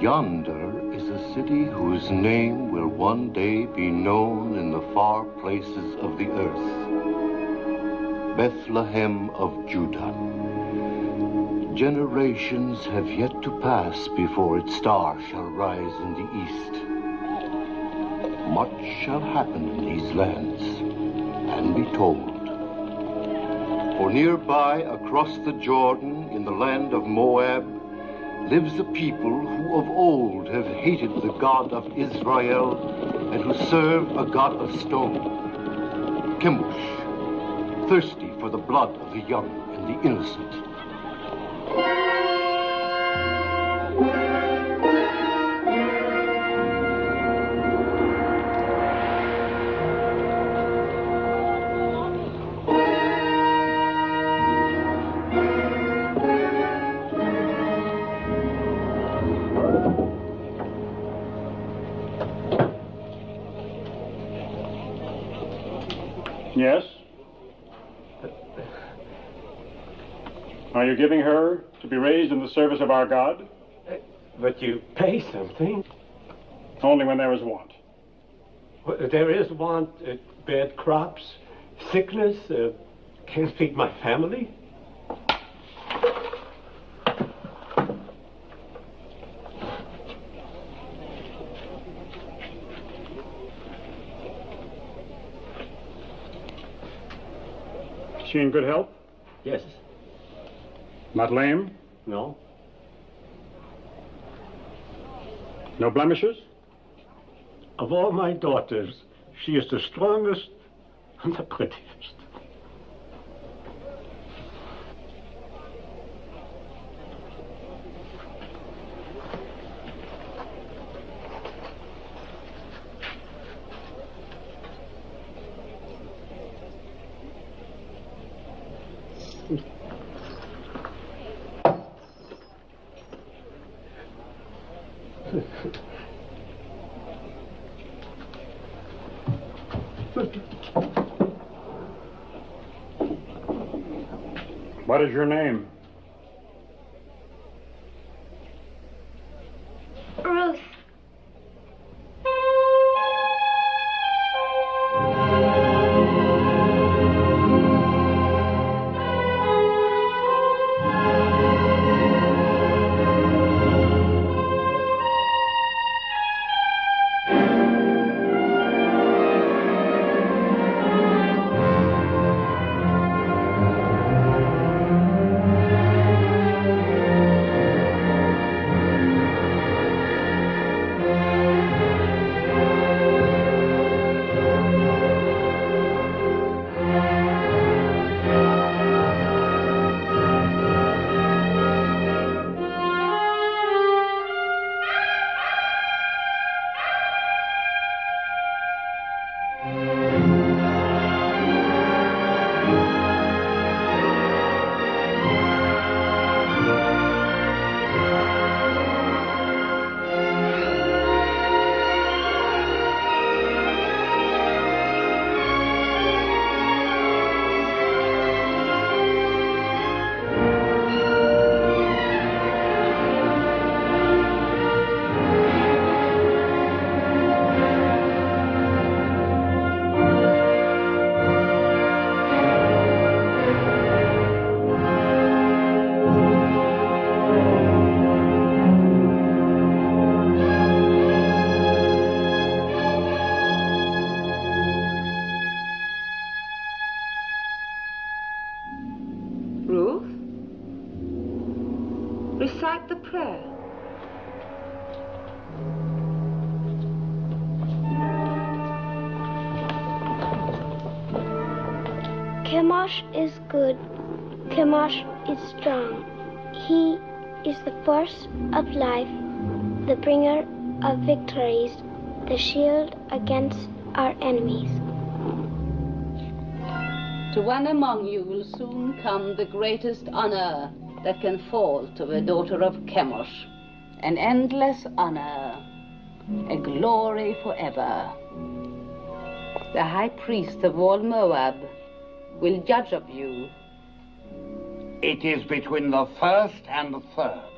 Yonder is a city whose name will one day be known in the far places of the earth. Bethlehem of Judah. Generations have yet to pass before its star shall rise in the east. Much shall happen in these lands and be told. For nearby, across the Jordan, in the land of Moab, lives a people who of old have hated the God of Israel and who serve a God of stone. Chemosh, thirsty for the blood of the young and the innocent. Yes? Are you giving her to be raised in the service of our God? But you pay something. Only when there is want. Well, there is want, bad crops, sickness, can't feed my family. Is she in good health? Yes. Not lame? No. No blemishes? Of all my daughters, she is the strongest and the prettiest. What is your name? Ruth. Recite the prayer. Chemosh is good. Chemosh is strong. He is the force of life, the bringer of victories, the shield against our enemies. To one among you will soon come the greatest honor that can fall to the daughter of Chemosh, an endless honor, a glory forever. The high priest of all Moab will judge of you. It is between the first and the third.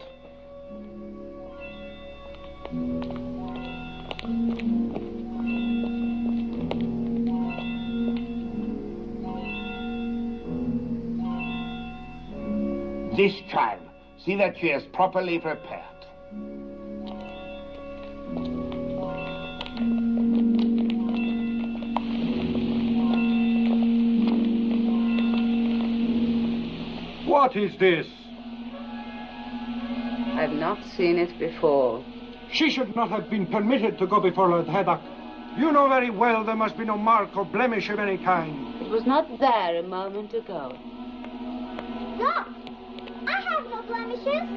This child, see that she is properly prepared. What is this? I've not seen it before. She should not have been permitted to go before Lord Haddock. You know very well there must be no mark or blemish of any kind. It was not there a moment ago. Look! I have no blemishes.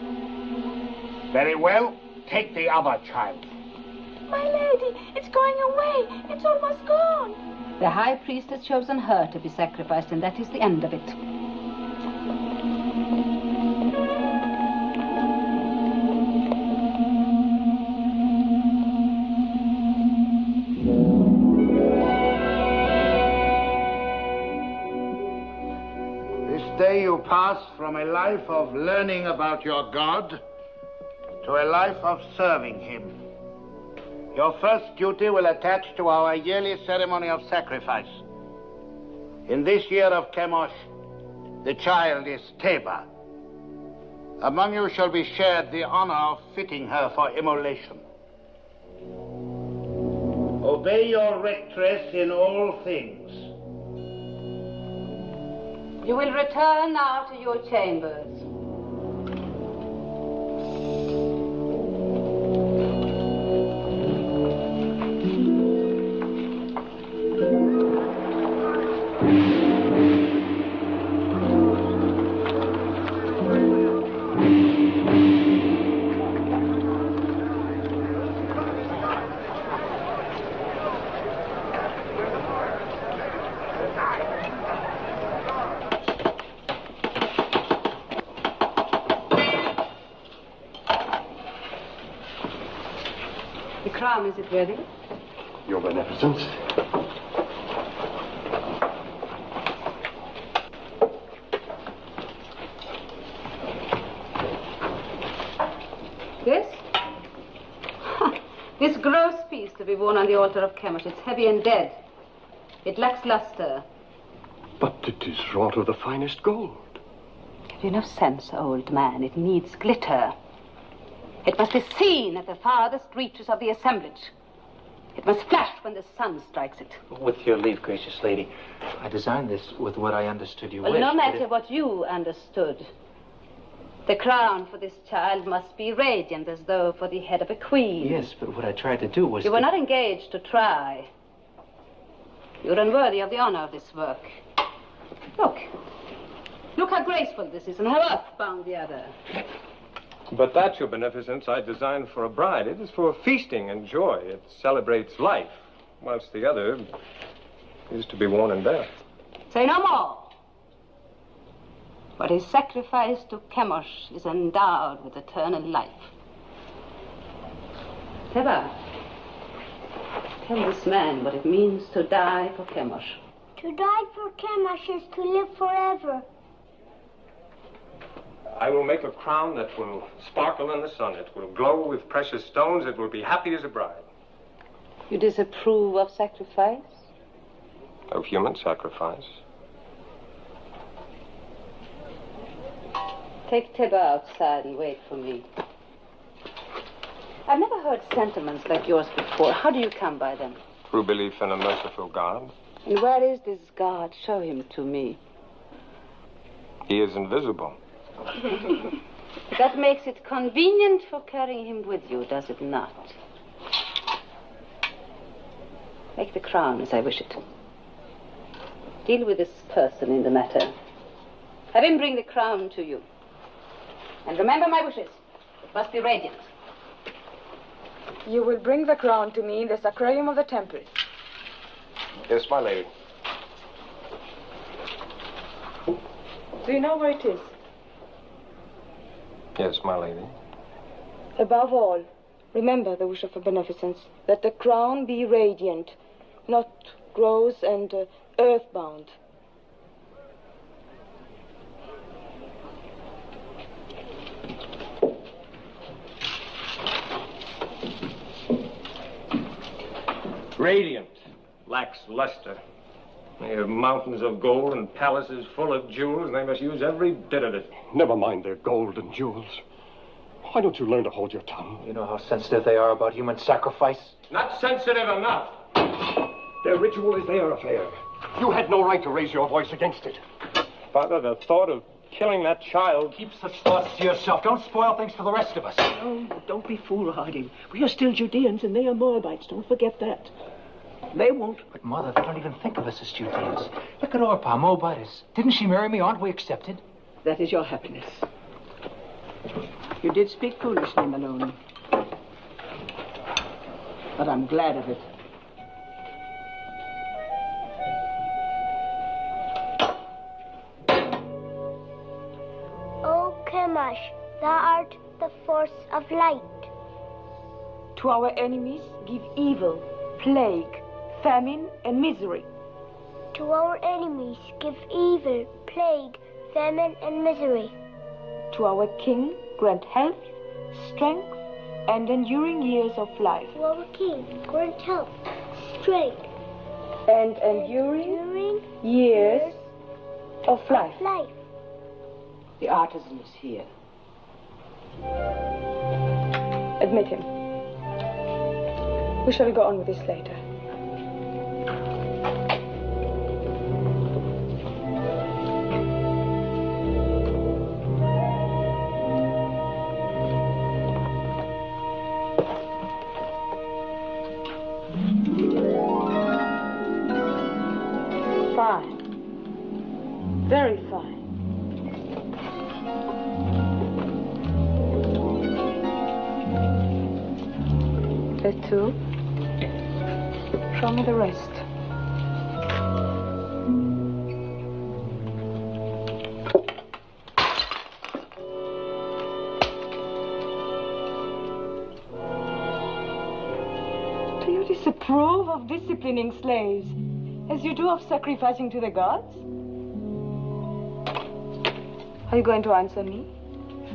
Very well. Take the other child. My lady, it's going away. It's almost gone. The high priest has chosen her to be sacrificed, and that is the end of it. Day you pass from a life of learning about your God to a life of serving him. Your first duty will attach to our yearly ceremony of sacrifice. In this year of Chemosh, the child is Teba. Among you shall be shared the honor of fitting her for immolation. Obey your rectress in all things. You will return now to your chambers. Is it ready? Your Beneficence. This? This gross piece to be worn on the altar of Chemosh. It's heavy and dead. It lacks luster. But it is wrought of the finest gold. Have you no sense, old man? It needs glitter. It must be seen at the farthest reaches of the assemblage. It must flash when the sun strikes it. With your leave, gracious lady, I designed this with what I understood you well, wished. No matter what you understood. The crown for this child must be radiant, as though for the head of a queen. Yes, but what I tried to do was You were not engaged to try. You're unworthy of the honor of this work. Look. Look how graceful this is and how earthbound the other. But that, your Beneficence, I designed for a bride. It is for feasting and joy. It celebrates life, whilst the other is to be worn in death. Say no more. What is sacrificed to Chemosh is endowed with eternal life. Teba, tell this man what it means to die for Chemosh. To die for Chemosh is to live forever. I will make a crown that will sparkle in the sun. It will glow with precious stones. It will be happy as a bride. You disapprove of sacrifice? Of human sacrifice. Take Teba outside and wait for me. I've never heard sentiments like yours before. How do you come by them? Through belief in a merciful God. And where is this God? Show him to me. He is invisible. That makes it convenient for carrying him with you, does it not? Make the crown as I wish it. Deal with this person in the matter. Have him bring the crown to you. And remember my wishes. It must be radiant. You will bring the crown to me in the sacrarium of the temple. Yes, my lady. Do you know where it is? Yes, my lady. Above all, remember the wish of a beneficence, that the crown be radiant, not gross and earthbound. Radiant. Lacks luster. They have mountains of gold and palaces full of jewels, and they must use every bit of it. Never mind their gold and jewels. Why don't you learn to hold your tongue? You know how sensitive they are about human sacrifice? Not sensitive enough. Their ritual is their affair. You had no right to raise your voice against it. Father, the thought of killing that child... Keep such thoughts to yourself. Don't spoil things for the rest of us. Oh, don't be foolhardy. We are still Judeans and they are Moabites. Don't forget that. They won't. But, Mother, they don't even think of us as Judeans. Look at Orpah, Moabitess. Didn't she marry me? Aren't we accepted? That is your happiness. You did speak foolishly, Malone. But I'm glad of it. O Chemosh, thou art the force of light. To our enemies, give evil, plague, famine, and misery. To our enemies, give evil, plague, famine, and misery. To our king, grant health, strength, and enduring years of life. To our king, grant health, strength, and enduring years of life. The artisan is here. Admit him. We shall go on with this later. Fine. Very fine. The two. Show me the rest. Do you disapprove of disciplining slaves as you do of sacrificing to the gods? Are you going to answer me?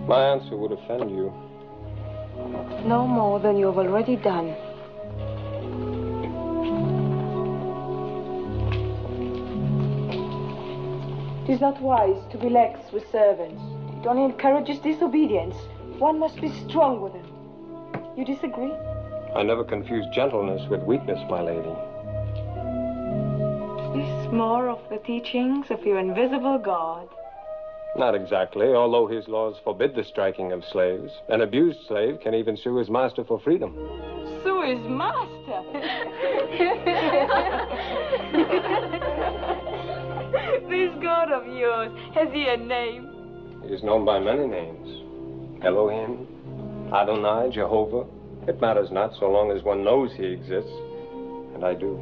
My answer would offend you. No more than you have already done. It is not wise to be lax with servants. It only encourages disobedience. One must be strong with them. You disagree? I never confuse gentleness with weakness, my lady. Is this more of the teachings of your invisible God? Not exactly, although his laws forbid the striking of slaves. An abused slave can even sue his master for freedom. Sue his master? This God of yours, has he a name? He is known by many names. Elohim, Adonai, Jehovah. It matters not so long as one knows he exists. And I do.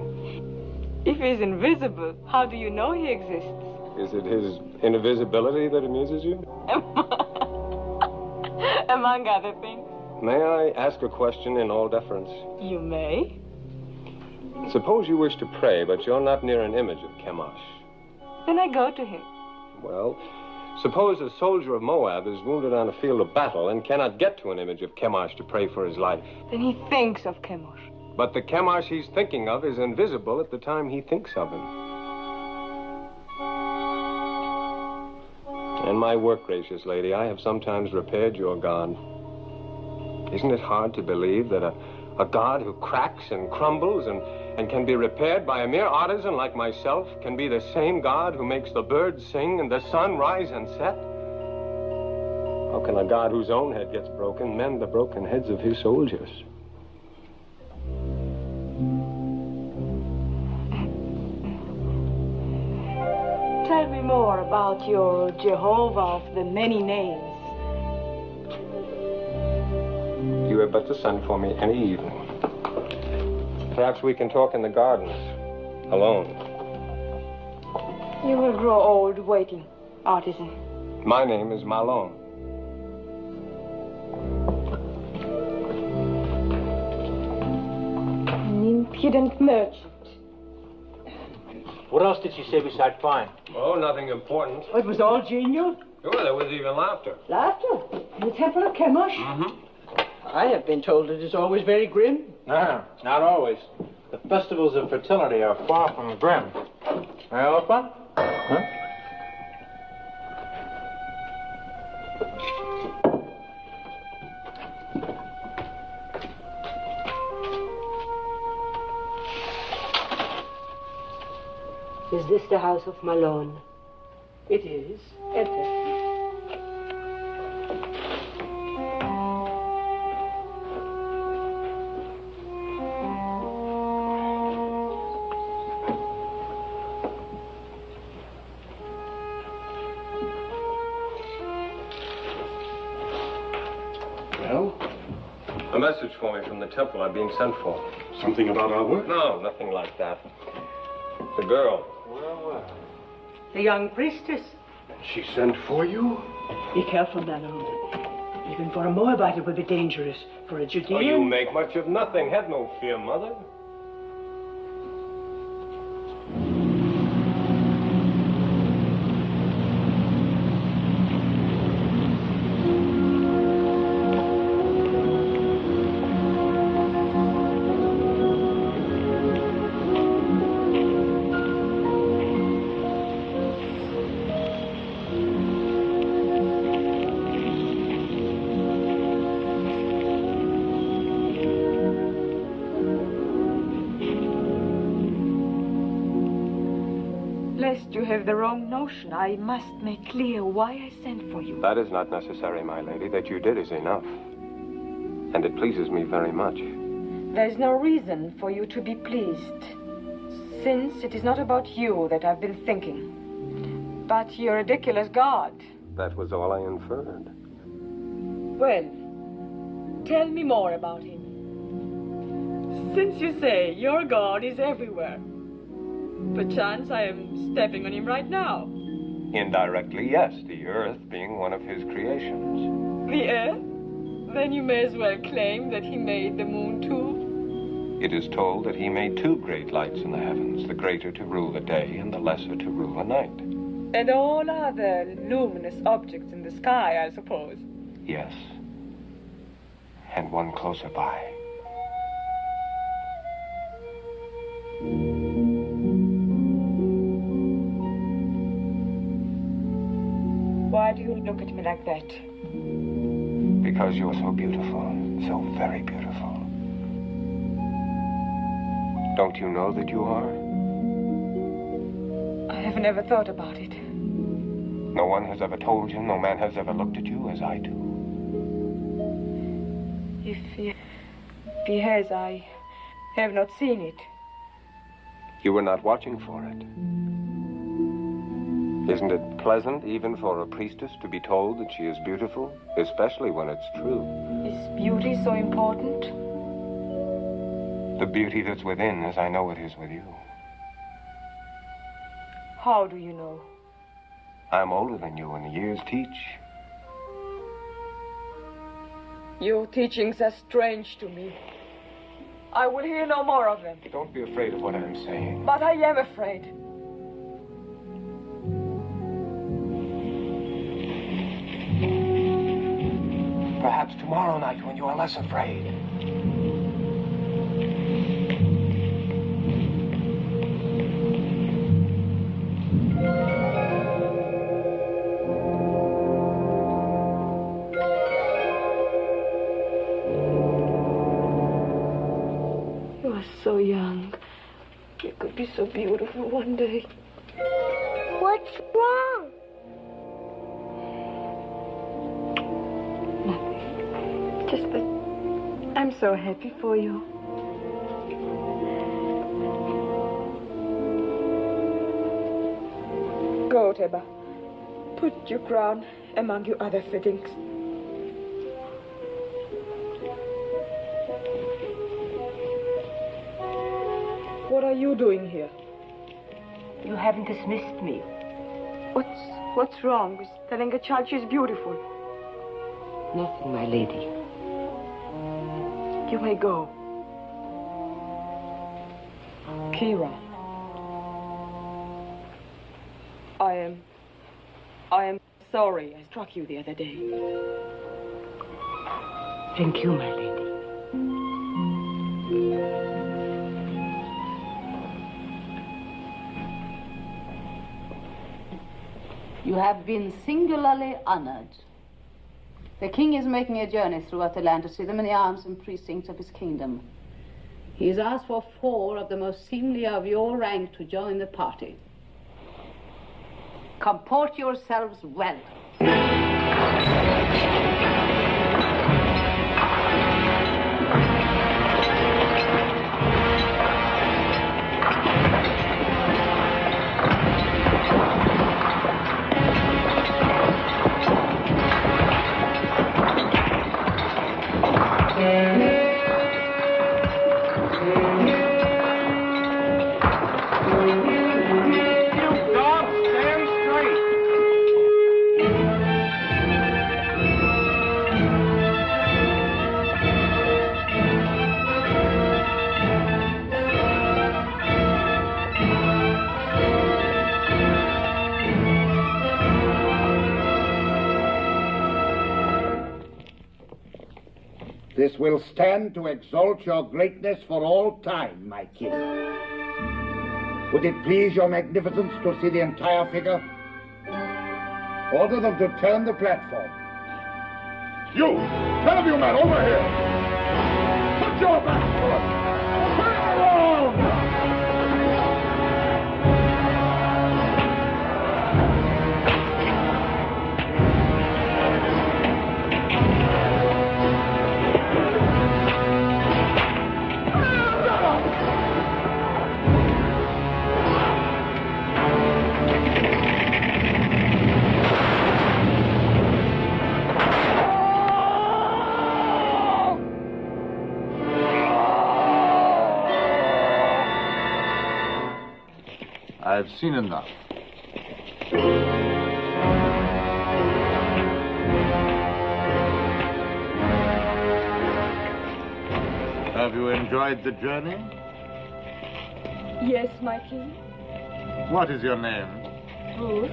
If he is invisible, how do you know he exists? Is it his invisibility that amuses you? Among other things. May I ask a question in all deference? You may. Suppose you wish to pray, but you're not near an image of Chemosh. Then I go to him. Well, suppose a soldier of Moab is wounded on a field of battle and cannot get to an image of Chemosh to pray for his life. Then he thinks of Chemosh. But the Chemosh he's thinking of is invisible at the time he thinks of him. In my work, gracious lady, I have sometimes repaired your God. Isn't it hard to believe that a God who cracks and crumbles and can be repaired by a mere artisan like myself can be the same God who makes the birds sing and the sun rise and set? How can a God whose own head gets broken mend the broken heads of his soldiers? Tell me more about your Jehovah of the many names. You had better send for me any evening. Perhaps we can talk in the gardens, alone. You will grow old waiting, artisan. My name is Mahlon. An impudent merchant. What else did she say besides fine? Oh, nothing important. It was all genial? Sure, there was even laughter. Laughter? In the temple of Chemosh? Mm-hmm. I have been told it is always very grim. No, not always. The festivals of fertility are far from grim. Alpha? Huh? Is this the house of Mahlon? It is. Enter. Well? A message for me from the temple. I'm being sent for. Something about our work? No, nothing like that. The girl. The young priestess. She sent for you? Be careful, Mahlon. Even for a Moabite it would be dangerous. For a Judean... Oh, you make much of nothing. Have no fear, Mother. Lest you have the wrong notion, I must make clear why I sent for you. That is not necessary, my lady. That you did is enough. And it pleases me very much. There is no reason for you to be pleased, since it is not about you that I've been thinking, but your ridiculous God. That was all I inferred. Well, tell me more about him. Since you say your God is everywhere, perchance I am stepping on him right now. Indirectly, yes, the earth being one of his creations. The earth? Then you may as well claim that he made the moon too. It is told that he made two great lights in the heavens, the greater to rule the day and the lesser to rule the night. And all other luminous objects in the sky, I suppose. Yes. And one closer by. Why do you look at me like that? Because you're so beautiful, so very beautiful. Don't you know that you are? I have never thought about it. No one has ever told you, no man has ever looked at you as I do. If he has, I have not seen it. You were not watching for it. Isn't it pleasant, even for a priestess, to be told that she is beautiful, especially when it's true? Is beauty so important? The beauty that's within, as I know it is with you. How do you know? I'm older than you, and the years teach. Your teachings are strange to me. I will hear no more of them. Don't be afraid of what I'm saying. But I am afraid. Perhaps tomorrow night when you are less afraid. You are so young. You could be so beautiful one day. What's wrong? Just that I'm so happy for you. Go, Teba. Put your crown among your other fittings. What are you doing here? You haven't dismissed me. What's wrong with telling a child she's beautiful? Nothing, my lady. You may go. Kira. I am sorry I struck you the other day. Thank you, my lady. You have been singularly honored. The king is making a journey throughout the land to see the many arms and precincts of his kingdom. He has asked for 4 of the most seemly of your rank to join the party. Comport yourselves well. This will stand to exalt your greatness for all time, my king. Would it please your magnificence to see the entire figure? Order them to turn the platform. You! 10 of you men, over here! Put your backs to us! Turn around! I've seen enough. Have you enjoyed the journey? Yes, my king. What is your name? Ruth.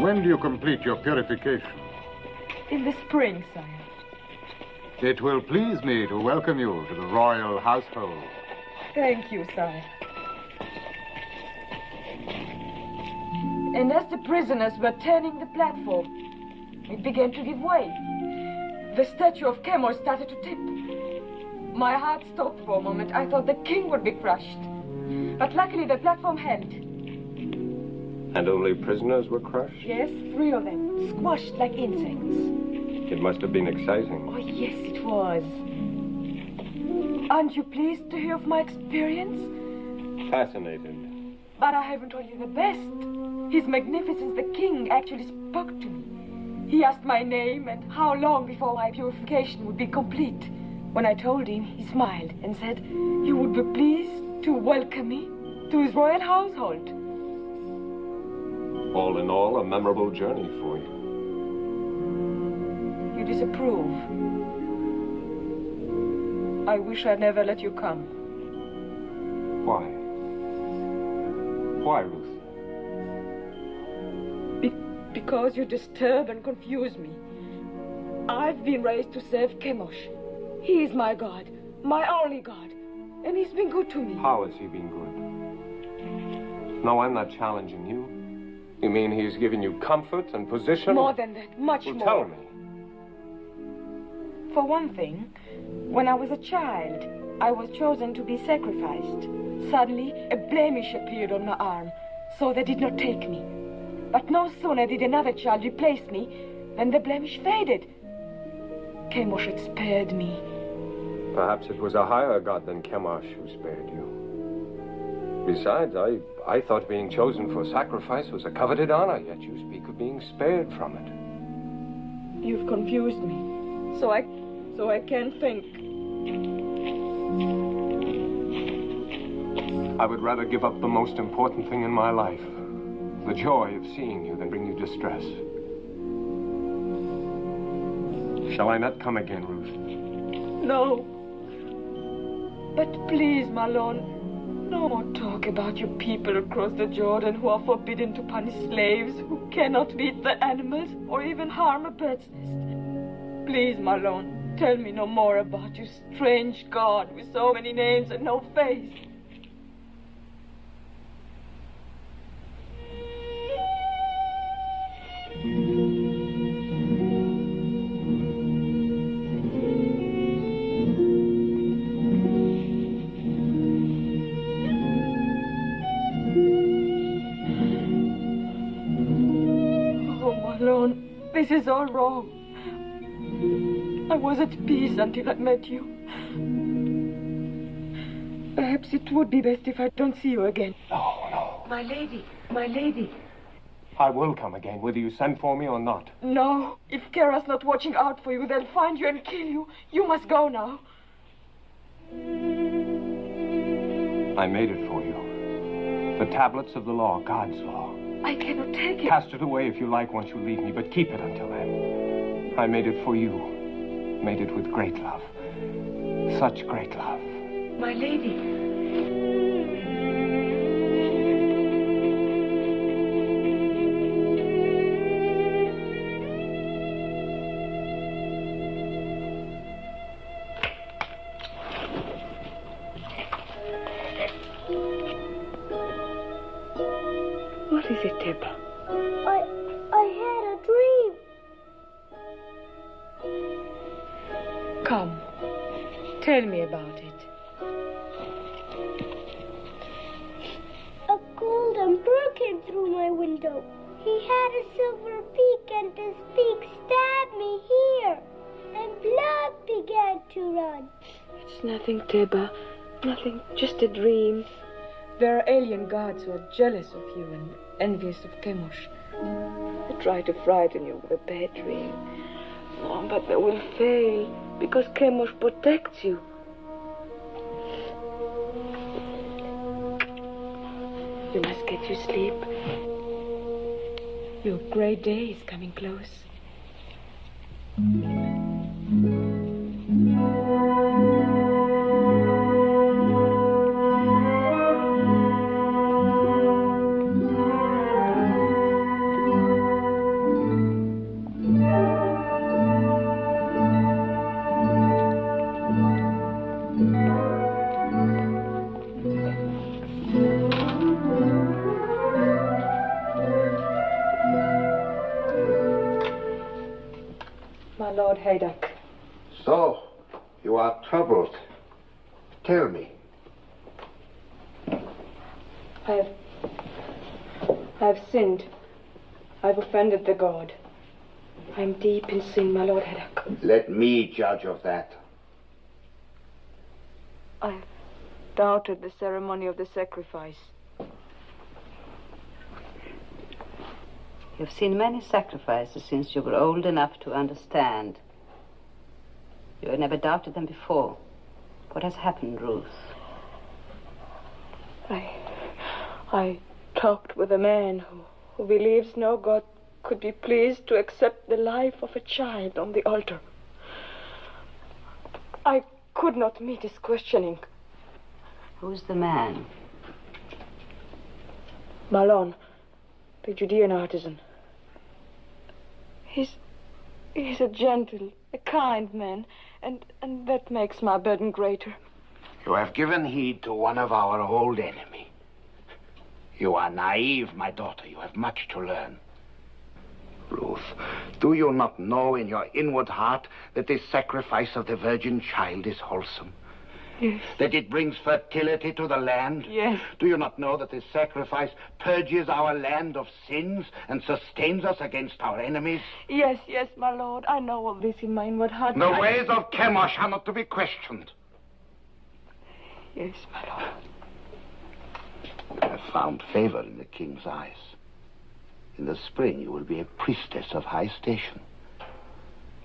When do you complete your purification? In the spring, sire. It will please me to welcome you to the royal household. Thank you, sire. And as the prisoners were turning the platform, it began to give way. The statue of Chemosh started to tip. My heart stopped for a moment. I thought the king would be crushed. But luckily the platform held. And only prisoners were crushed? Yes, 3 of them, squashed like insects. It must have been exciting. Oh, yes, it was. Aren't you pleased to hear of my experience? Fascinated. But I haven't told you the best. His Magnificence the King actually spoke to me. He asked my name and how long before my purification would be complete. When I told him, he smiled and said he would be pleased to welcome me to his royal household. All in all, a memorable journey for you. You disapprove. I wish I'd never let you come. Why? Why, Ruth? Because you disturb and confuse me. I've been raised to serve Chemosh. He is my God, my only God, and he's been good to me. How has he been good? No, I'm not challenging you. You mean he's given you comfort and position? More than that, much well, more. Tell me. For one thing, when I was a child, I was chosen to be sacrificed. Suddenly, a blemish appeared on my arm, so they did not take me. But no sooner did another child replace me than the blemish faded. Chemosh had spared me. Perhaps it was a higher god than Chemosh who spared you. Besides, I thought being chosen for sacrifice was a coveted honor, yet you speak of being spared from it. You've confused me, so I can't think. I would rather give up the most important thing in my life, the joy of seeing you, than bring you distress. Shall I not come again, Ruth? No. But please, Mahlon, no more talk about your people across the Jordan who are forbidden to punish slaves, who cannot beat the animals or even harm a bird's nest. Please, Mahlon, tell me no more about your strange God with so many names and no face. This is all wrong. I was at peace until I met you. Perhaps it would be best if I don't see you again. No. My lady, my lady. I will come again, whether you send for me or not. No. If Kara's not watching out for you, they'll find you and kill you. You must go now. I made it for you. The tablets of the law, God's law. I cannot take it. Cast it away if you like once you leave me, but keep it until then. I made it for you. Made it with great love. Such great love. My lady. What is it, Deborah? I had a dream. Come. Tell me about it. A golden bird came through my window. He had a silver beak, and his beak stabbed me here. And blood began to run. It's nothing, Teba. Nothing, just a dream. There are alien gods who are jealous of you and envious of Chemosh. They try to frighten you with a bad dream. Oh, but they will fail, because Chemosh protects you. You must get your sleep. Your great day is coming close. My Lord Haydock. So, you are troubled. Tell me. I have sinned. I've offended the God. I'm deep in sin, my Lord Haydock. Let me judge of that. I've doubted the ceremony of the sacrifice. You've seen many sacrifices since you were old enough to understand. You had never doubted them before. What has happened, Ruth? I talked with a man who believes no God could be pleased to accept the life of a child on the altar. I could not meet his questioning. Who's the man? Mahlon, the Judean artisan. He's a gentle, a kind man, and that makes my burden greater. You have given heed to one of our old enemy. You are naive, my daughter. You have much to learn. Ruth, do you not know in your inward heart that this sacrifice of the virgin child is wholesome? Yes. That it brings fertility to the land? Yes. Do you not know that this sacrifice purges our land of sins and sustains us against our enemies? Yes, my Lord. I know all this in my inward heart. The ways of Chemosh are not to be questioned. Yes, my Lord. You have found favor in the king's eyes. In the spring, you will be a priestess of high station.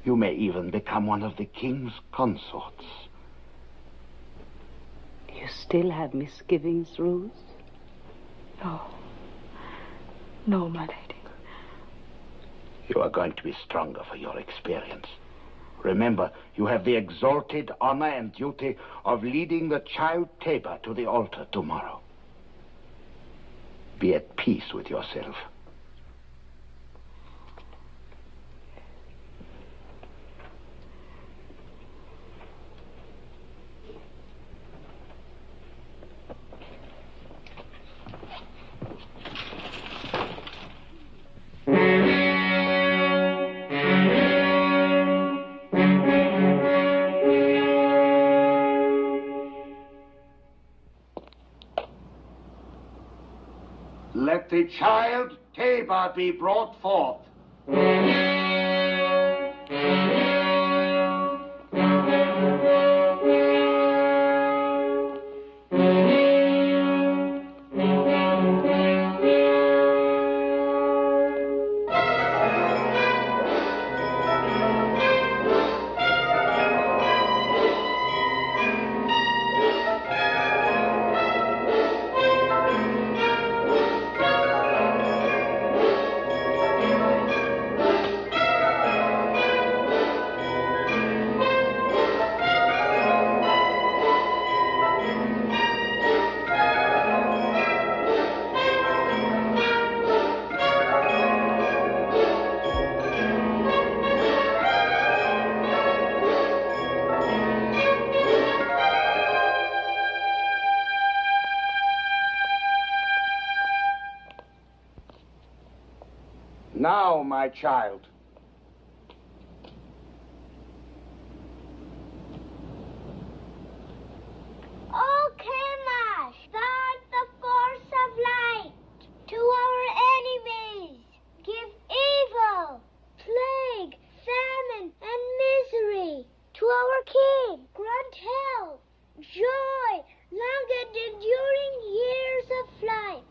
You may even become one of the king's consorts. You still have misgivings, Ruth? No, my lady. You are going to be stronger for your experience. Remember, you have the exalted honor and duty of leading the child Tabor to the altar tomorrow. Be at peace with yourself. Let the child Tabor be brought forth. Now, my child. O Chemosh, thou art the force of light. To our enemies, give evil, plague, famine, and misery. To our king, grant health, joy, long and enduring years of life.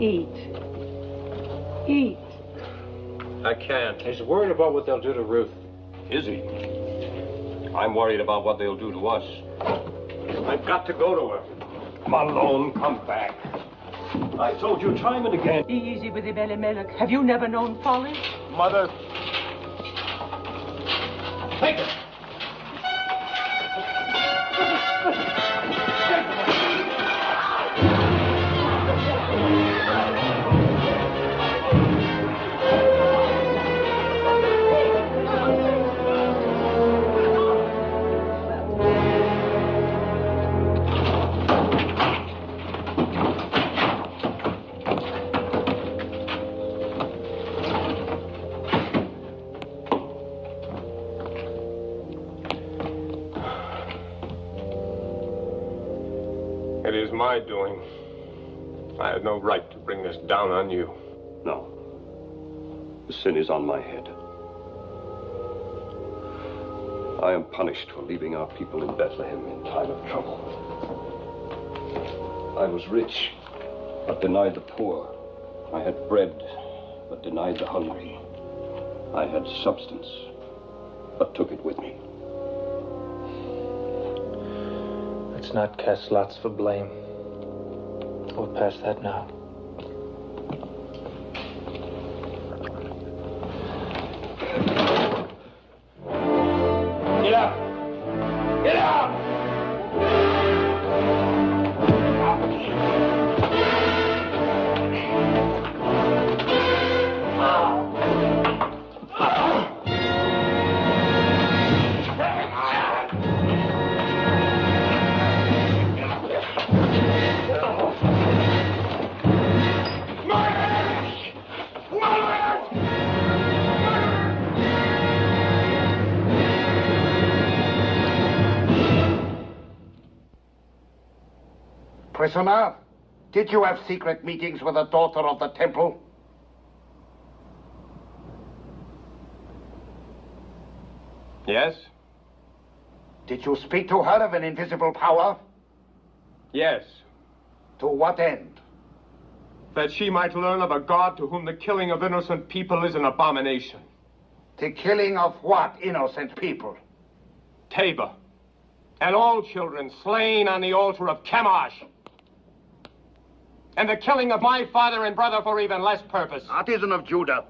Eat. Eat. I can't. He's worried about what they'll do to Ruth. Is he? I'm worried about what they'll do to us. I've got to go to her. Mahlon, come back. I told you time and again. Be easy with him, Elimelech. Have you never known folly? Mother. Take it. It is my doing. I had no right to bring this down on you. No. The sin is on my head. I am punished for leaving our people in Bethlehem in time of trouble. I was rich, but denied the poor. I had bread, but denied the hungry. I had substance, but took it with me. Let's not cast lots for blame. We're past that now. Get out! Get out! Prisoner, did you have secret meetings with the daughter of the temple? Yes? Did you speak to her of an invisible power? Yes. To what end? That she might learn of a God to whom the killing of innocent people is an abomination. The killing of what innocent people? Tabor. And all children slain on the altar of Chemosh. And the killing of my father and brother for even less purpose. Artisan of Judah,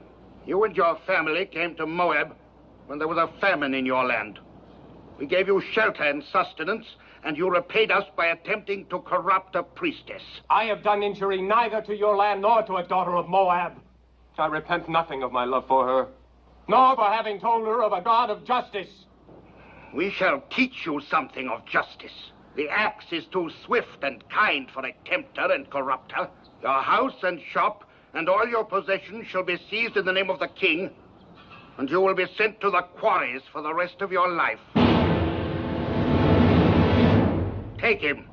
you and your family came to Moab when there was a famine in your land. We gave you shelter and sustenance, and you repaid us by attempting to corrupt a priestess. I have done injury neither to your land nor to a daughter of Moab. I repent nothing of my love for her, nor for having told her of a God of justice. We shall teach you something of justice. The axe is too swift and kind for a tempter and corrupter. Your house and shop and all your possessions shall be seized in the name of the king, and you will be sent to the quarries for the rest of your life. Take him.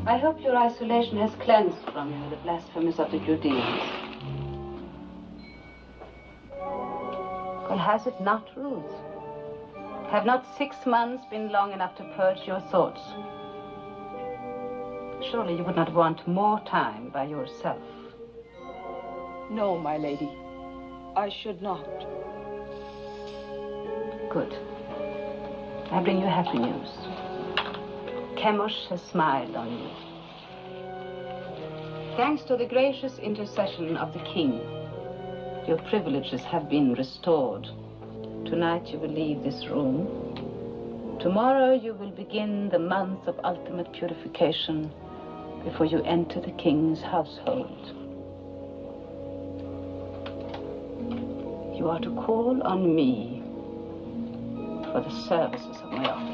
I hope your isolation has cleansed from you the blasphemies of the Judeans. Well, has it not, Ruth? Have not 6 months been long enough to purge your thoughts? Surely you would not want more time by yourself. No, my lady. I should not. Good. I bring you happy news. Chemosh has smiled on you. Thanks to the gracious intercession of the king, your privileges have been restored. Tonight you will leave this room. Tomorrow you will begin the month of ultimate purification before you enter the king's household. You are to call on me for the services of my office.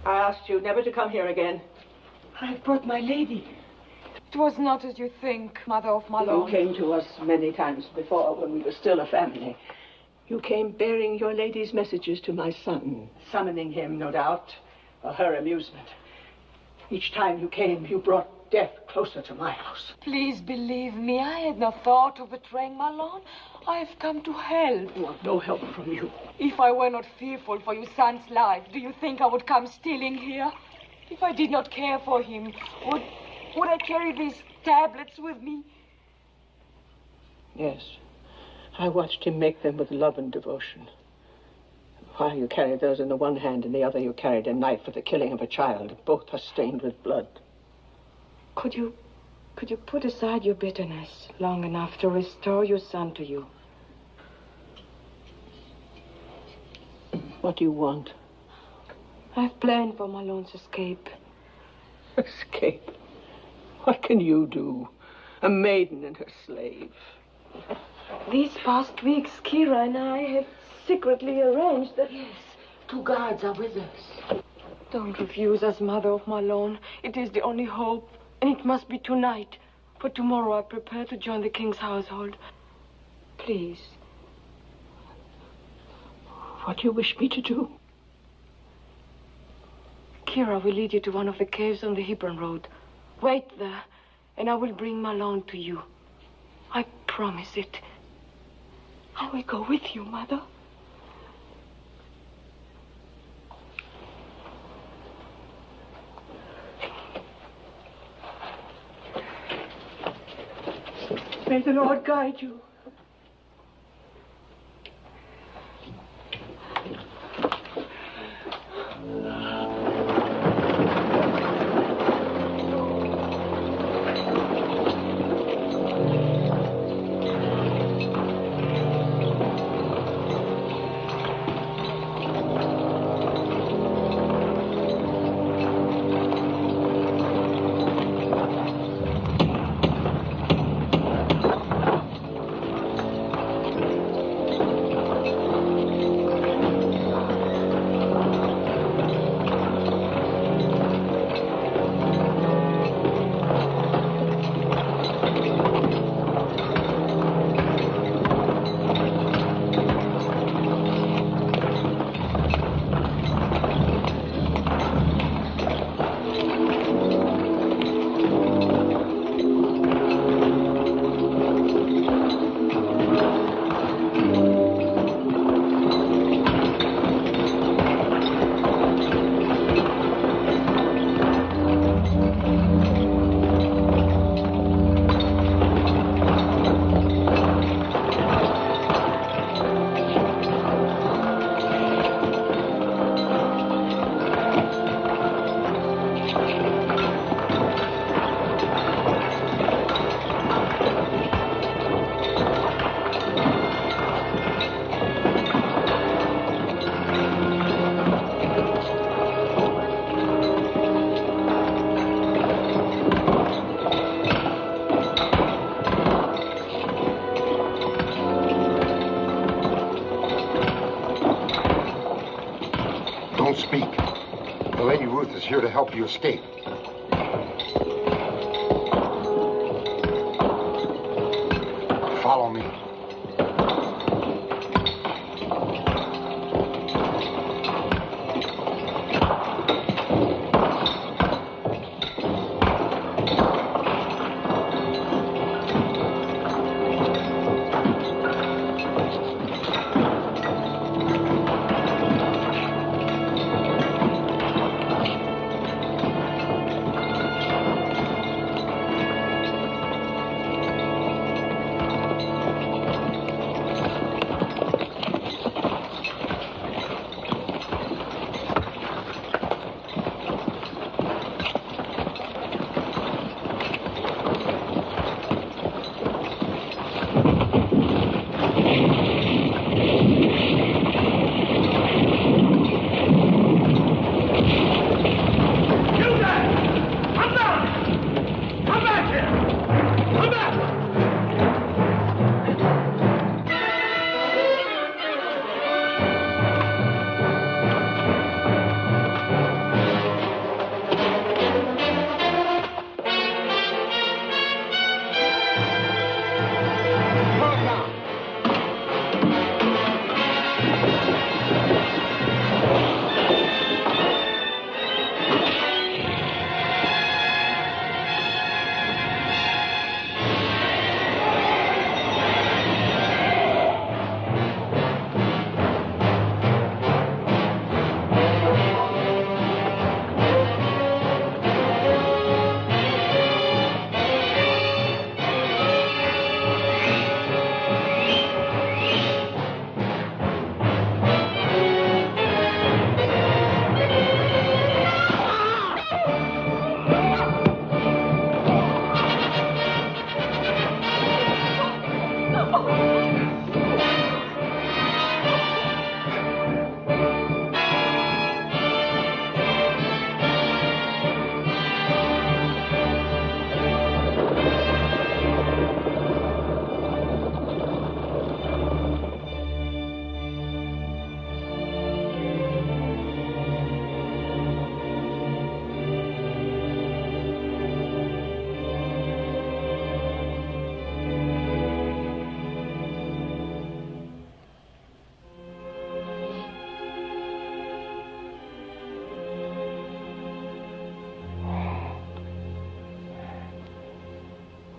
I asked you never to come here again. I brought my lady. It was not as you think, Mother of Mahlon. You came to us many times before when we were still a family. You came bearing your lady's messages to my son, summoning him, no doubt, for her amusement. Each time you came, you brought death closer to my house. Please believe me, I had no thought of betraying Mahlon. I have come to help. I want no help from you. If I were not fearful for your son's life, do you think I would come stealing here? If I did not care for him, would I carry these tablets with me? Yes. I watched him make them with love and devotion. While you carried those in the one hand, in the other you carried a knife for the killing of a child. Both are stained with blood. Could you put aside your bitterness long enough to restore your son to you? What do you want? I've planned for Mahlon's escape. Escape? What can you do? A maiden and her slave. These past weeks, Kira and I have secretly arranged that... Yes, 2 guards are with us. Don't refuse us, Mother of Mahlon. It is the only hope, and it must be tonight. For tomorrow I prepare to join the king's household. Please. What do you wish me to do? Kira will lead you to one of the caves on the Hebron road. Wait there, and I will bring Mahlon to you. I promise it. I will go with you, Mother. May the Lord guide you. Don't speak. The Lady Ruth is here to help you escape. Follow me.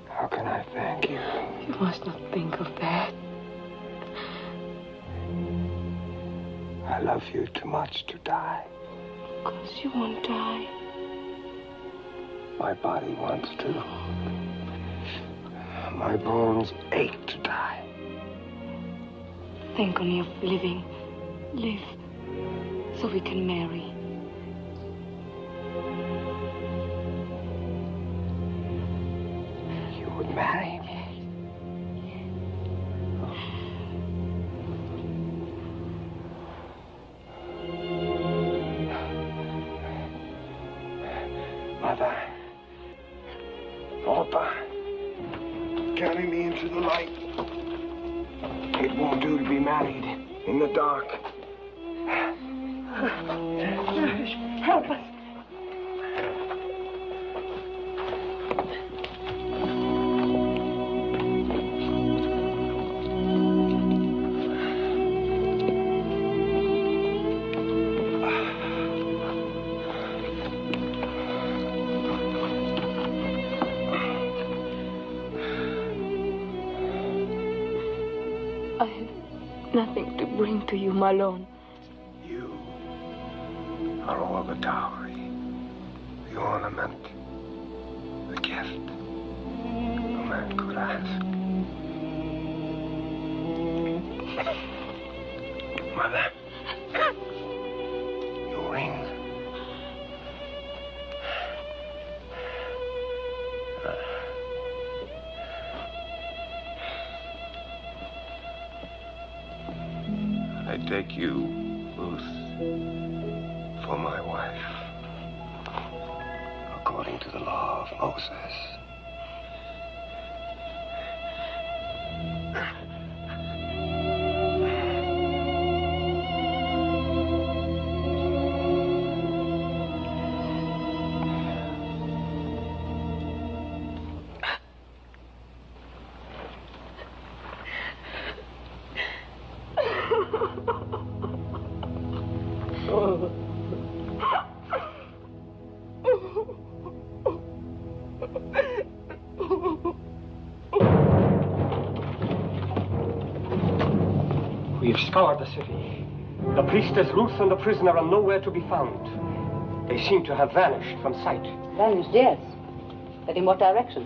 How can I thank you? You must not think of that. I love you too much to die. Of course you won't die. My body wants to. My bones ache to die. Think only of living. Live so we can marry. You would marry me? Mother. Papa. Carry me into the light. It won't do to be married in the dark. Help us. I have nothing to bring to you, Mahlon. You are all the dowry, the ornament, the gift a man could ask. Mother, your ring. I take you, Ruth, for my wife, according to the law of Moses. We've scoured the city. The priestess Ruth and the prisoner are nowhere to be found. They seem to have vanished from sight. Vanished, yes. But in what direction?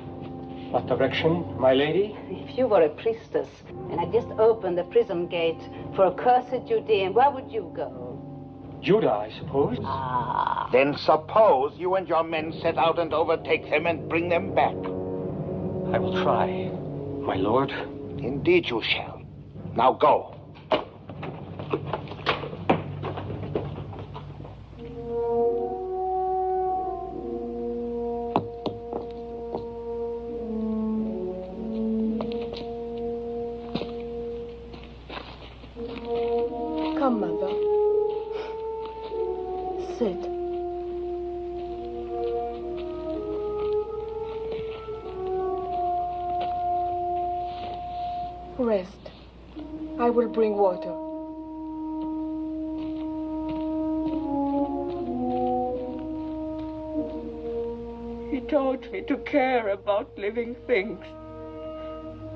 What direction, my lady? If you were a priestess and had just opened the prison gate for accursed Judean, where would you go? Judah, I suppose. Ah. Then suppose you and your men set out and overtake them and bring them back. I will try, my lord. Indeed you shall. Now go. Come, Mother. Sit. Rest. I will bring water. He taught me to care about living things,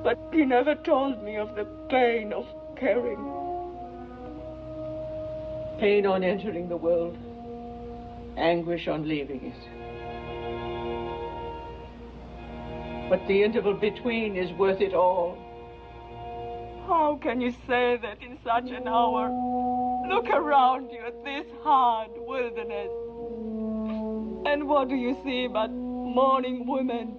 but he never told me of the pain of caring. Pain on entering the world, anguish on leaving it. But the interval between is worth it all. How can you say that in such an hour? Look around you at this hard wilderness. And what do you see but mourning women?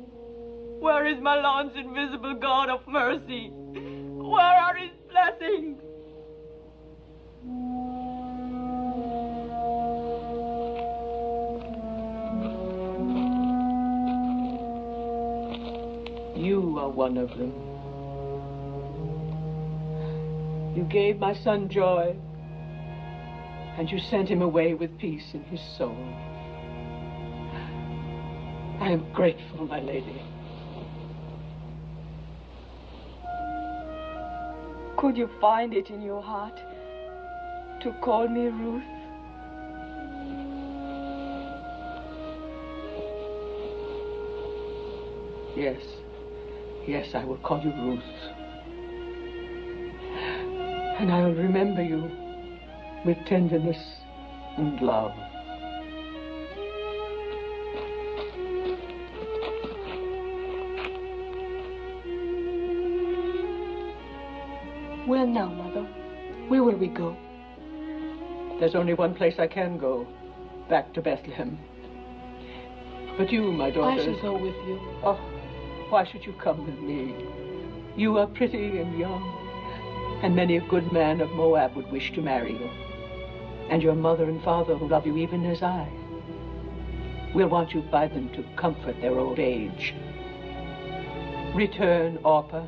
Where is Mahlon's invisible God of mercy? Where are his blessings? You are one of them. You gave my son joy, and you sent him away with peace in his soul. I am grateful, my lady. Could you find it in your heart to call me Ruth? Yes. Yes, I will call you Ruth. And I will remember you with tenderness and love. Where now, Mother? Where will we go? There's only one place I can go, back to Bethlehem. But you, my daughter... I shall go with you. Oh, why should you come with me? You are pretty and young, and many a good man of Moab would wish to marry you. And your mother and father who love you even as I will want you by them to comfort their old age. Return, Orpah.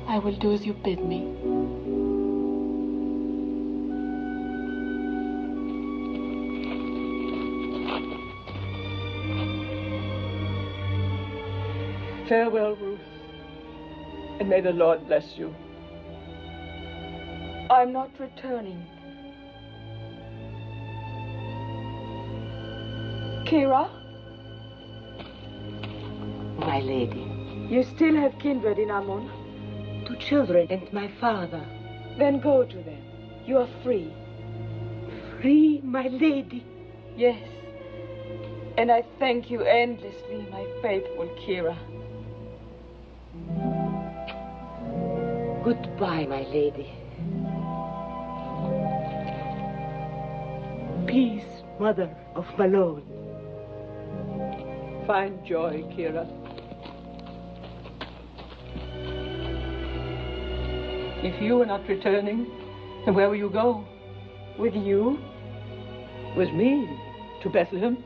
I will do as you bid me. Farewell, Ruth, and may the Lord bless you. I'm not returning. Kira? My lady. You still have kindred in Ammon? 2 children and my father. Then go to them. You are free. Free, my lady? Yes. And I thank you endlessly, my faithful Kira. Goodbye, my lady. Peace, mother of Mahlon. Find joy, Kira. If you are not returning, then where will you go? With you? With me? To Bethlehem?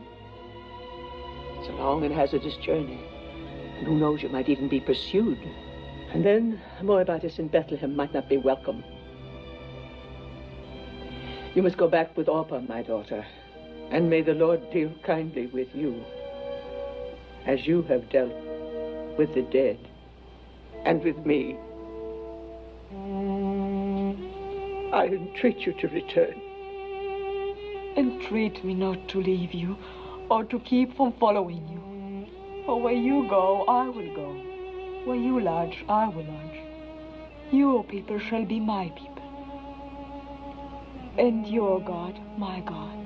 It's a long and hazardous journey. And who knows, you might even be pursued. And then a Moabitess in Bethlehem might not be welcome. You must go back with Orpah, my daughter. And may the Lord deal kindly with you, as you have dealt with the dead and with me. I entreat you to return. Entreat me not to leave you or to keep from following you. For where you go, I will go. Where you lodge, I will lodge. Your people shall be my people. And your God, my God.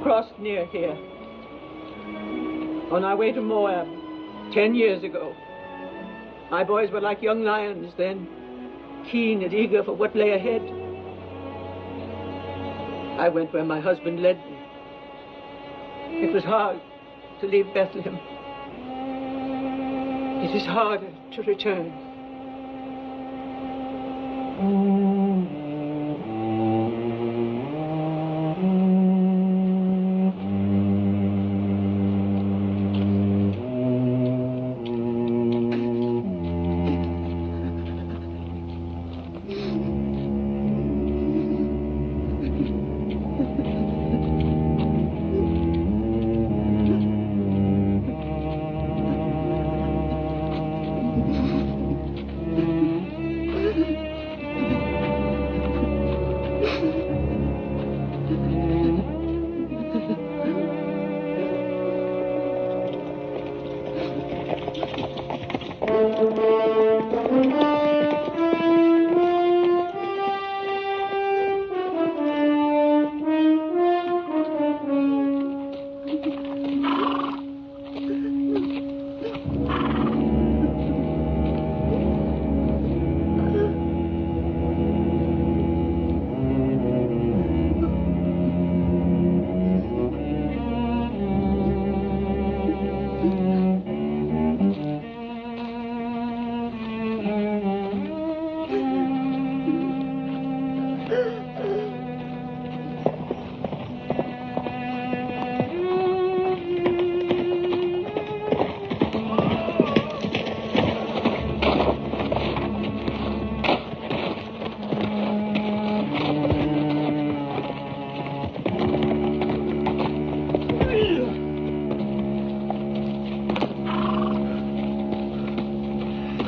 Crossed near here on our way to Moab 10 years ago. My boys were like young lions then, keen and eager for what lay ahead. I went where my husband led me. It was hard to leave Bethlehem. It is harder to return.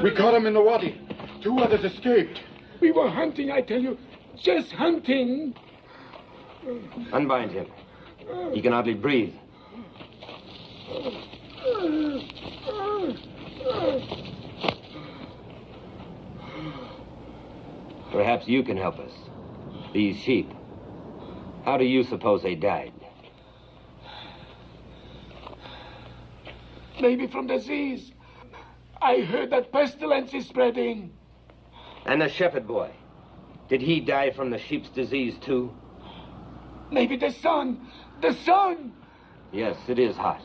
We caught him in the wadi. 2 others escaped. We were hunting, I tell you. Just hunting. Unbind him. He can hardly breathe. Perhaps you can help us. These sheep. How do you suppose they died? Maybe from disease. I heard that pestilence is spreading. And the shepherd boy. Did he die from the sheep's disease too? Maybe the sun. The sun! Yes, it is hot.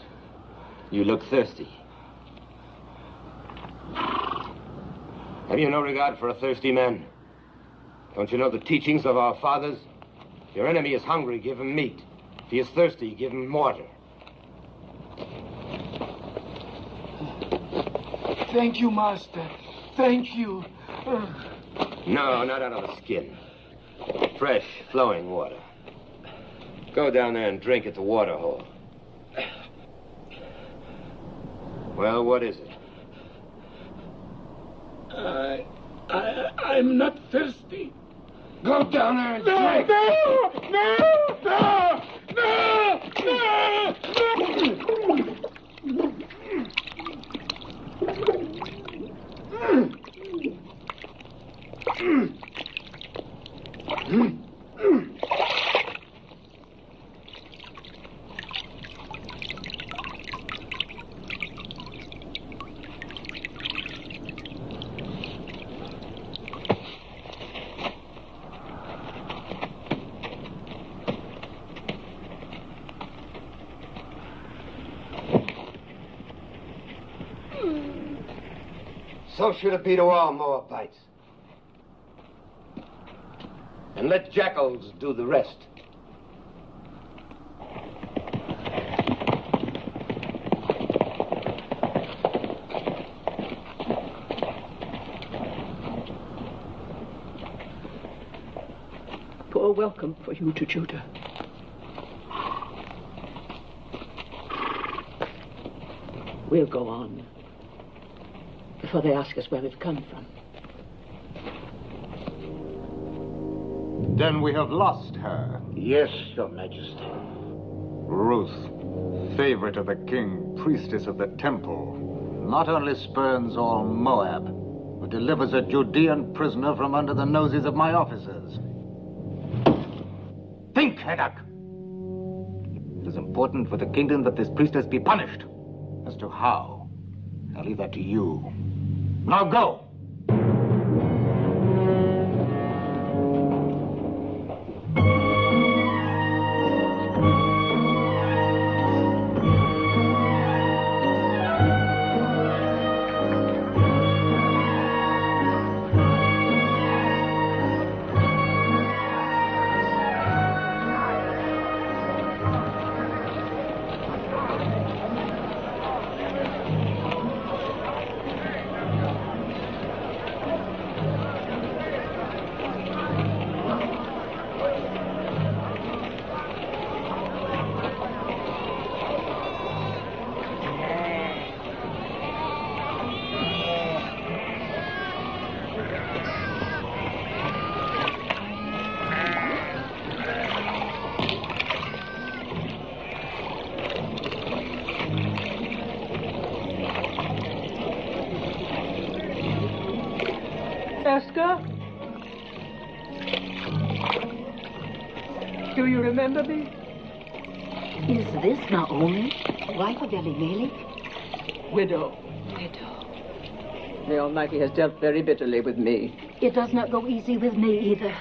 You look thirsty. Have you no regard for a thirsty man? Don't you know the teachings of our fathers? If your enemy is hungry, give him meat. If he is thirsty, give him water. Thank you, Master. Thank you. No, not out of the skin. Fresh, flowing water. Go down there and drink at the water hole. Well, what is it? I'm not thirsty. Go down there and drink. So should it be to all Moabites. And let jackals do the rest. Poor welcome for you to Judah. We'll go on before they ask us where we've come from. Then we have lost her. Yes, Your Majesty. Ruth, favorite of the king, priestess of the temple, not only spurns all Moab, but delivers a Judean prisoner from under the noses of my officers. Think, Heddak! It is important for the kingdom that this priestess be punished. As to how, I'll leave that to you. Now go! Esther? Do you remember me? Is this Naomi, wife of Elimelech? Widow. The Almighty has dealt very bitterly with me. It does not go easy with me either.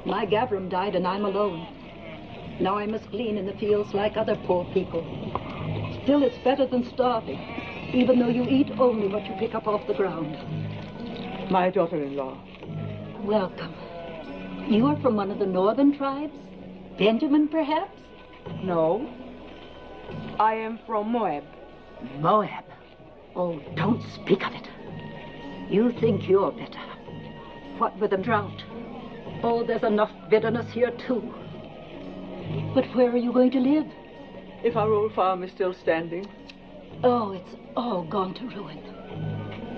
My Gavram died and I'm alone. Now I must glean in the fields like other poor people. Still, it's better than starving, even though you eat only what you pick up off the ground. My daughter-in-law. Welcome. You are from one of the northern tribes? Benjamin, perhaps? No. I am from Moab. Moab? Oh, don't speak of it. You think you're better. What with the drought? Oh, there's enough bitterness here, too. But where are you going to live? If our old farm is still standing. Oh, it's all gone to ruin.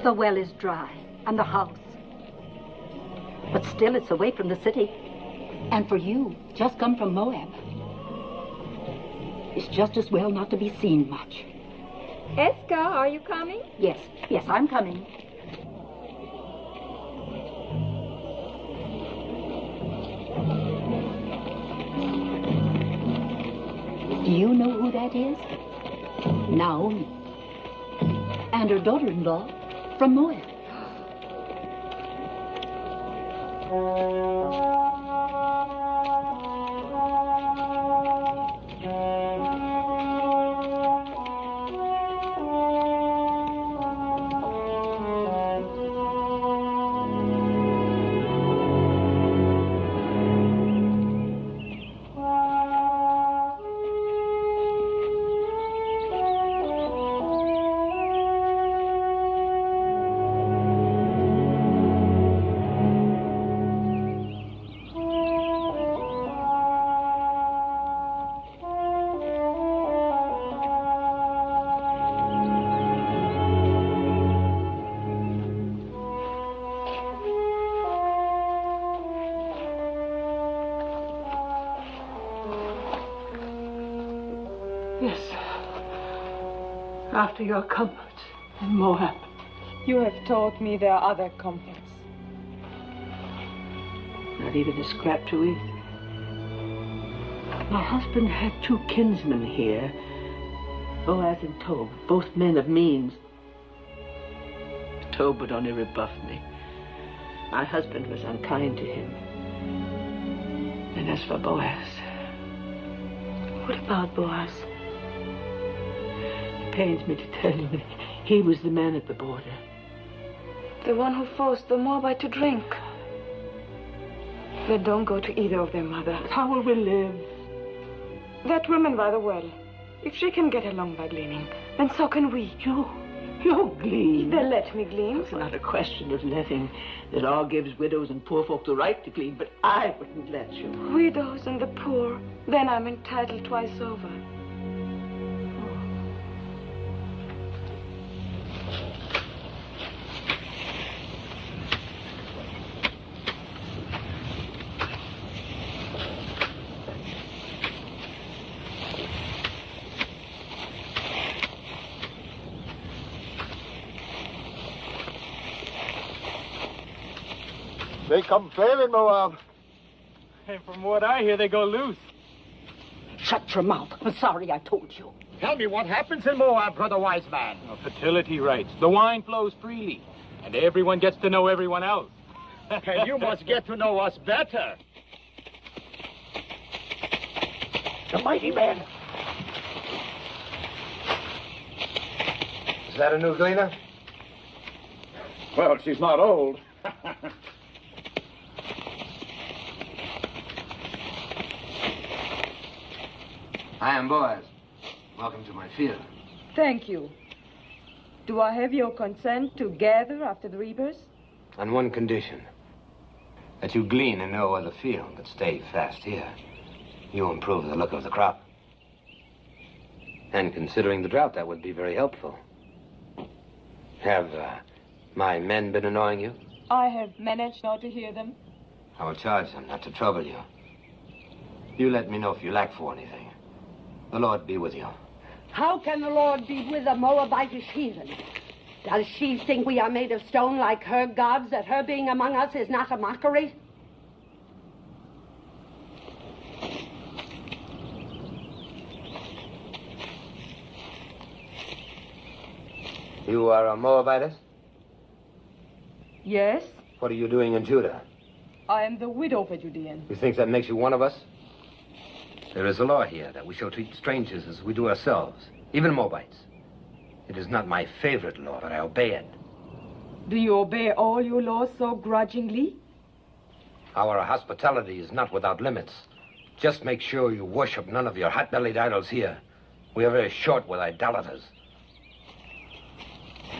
The well is dry, and the house. But still, it's away from the city. And for you, just come from Moab. It's just as well not to be seen much. Eska, are you coming? Yes, I'm coming. Do you know who that is? Naomi. And her daughter-in-law from Moab. Yes. After your comforts in Moab. You have taught me there are other comforts. Not even a scrap to eat. My husband had 2 kinsmen here, Boaz and Tob, both men of means. Tob would only rebuff me. My husband was unkind to him. And as for Boaz... What about Boaz? It pains me to tell you that he was the man at the border. The one who forced the Moabite to drink. Then don't go to either of them, Mother. How will we live? That woman by the well. If she can get along by gleaning, then so can we. You glean. They'll let me glean. It's not a question of letting. The law gives widows and poor folk the right to glean, but I wouldn't let you. Widows and the poor. Then I'm entitled twice over. They come fair in Moab. And from what I hear, they go loose. Shut your mouth. I'm sorry I told you. Tell me what happens in Moab, brother wise man. Fertility rights. The wine flows freely, and everyone gets to know everyone else. And you must get to know us better. The mighty man. Is that a new gleaner? Well, she's not old. I am Boaz. Welcome to my field. Thank you. Do I have your consent to gather after the reapers? On one condition. That you glean in no other field, but stay fast here. You improve the look of the crop. And considering the drought, that would be very helpful. Have my men been annoying you? I have managed not to hear them. I will charge them not to trouble you. You let me know if you lack for anything. The Lord be with you. How can the Lord be with a Moabitish heathen? Does she think we are made of stone like her gods, that her being among us is not a mockery? You are a Moabitess? Yes, What are you doing in Judah? I am the widow of a Judean. You think that makes you one of us? There is a law here that we shall treat strangers as we do ourselves, even Moabites. It is not my favorite law, but I obey it. Do you obey all your laws so grudgingly? Our hospitality is not without limits. Just make sure you worship none of your hot-bellied idols here. We are very short with idolaters.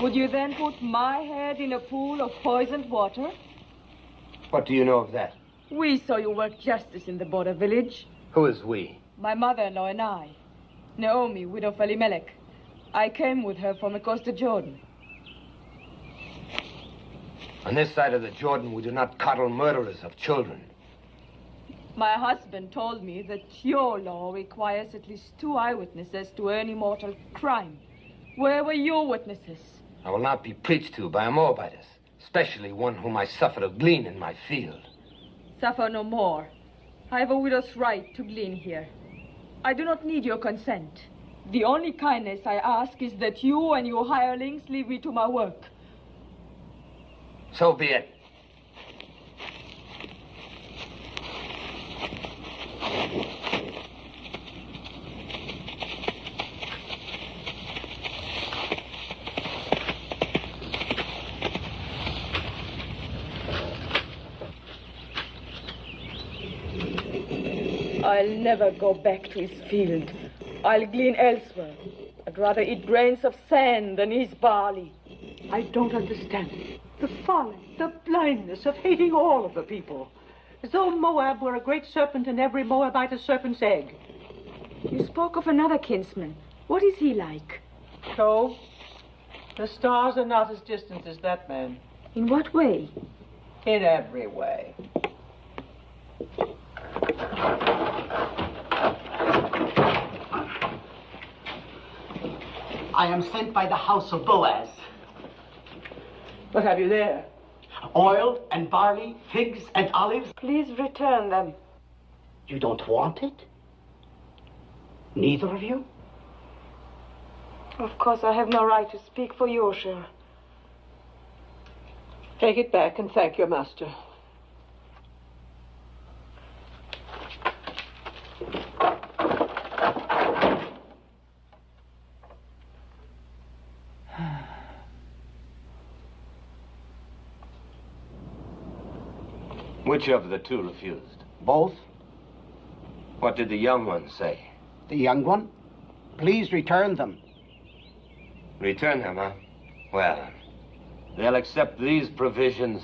Would you then put my head in a pool of poisoned water? What do you know of that? We saw you work justice in the border village. Who is we? My mother-in-law and I. Naomi, widow of Elimelech. I came with her from across the Jordan. On this side of the Jordan, we do not coddle murderers of children. My husband told me that your law requires at least 2 eyewitnesses to any mortal crime. Where were your witnesses? I will not be preached to by a Moabitess, especially one whom I suffer to glean in my field. Suffer no more. I have a widow's right to glean here. I do not need your consent. The only kindness I ask is that you and your hirelings leave me to my work. So be it. I'll never go back to his field. I'll glean elsewhere. I'd rather eat grains of sand than his barley. I don't understand it. The folly, the blindness of hating all of the people. As though Moab were a great serpent and every Moabite a serpent's egg. You spoke of another kinsman. What is he like? So, the stars are not as distant as that man. In what way? In every way. I am sent by the house of Boaz. What have you there? Oil and barley, figs and olives. Please return them. You don't want it? Neither of you? Of course, I have no right to speak for you, sir. Take it back and thank your master. Which of the two refused? Both. What did the young one say? The young one? Please return them. Return them, huh? Well, they'll accept these provisions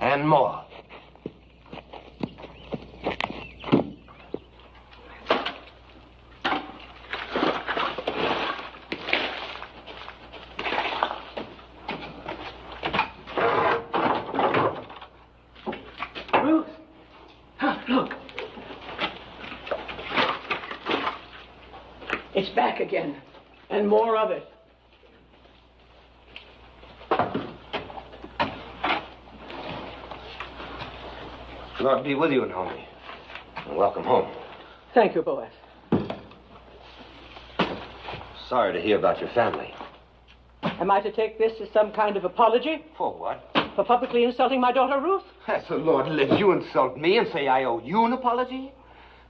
and more. Ruth! Look! It's back again, and more of it. Lord be with you, Naomi. And welcome home. Thank you, Boaz. Sorry to hear about your family. Am I to take this as some kind of apology? For what? For publicly insulting my daughter, Ruth? As the Lord lives, you insult me and say I owe you an apology?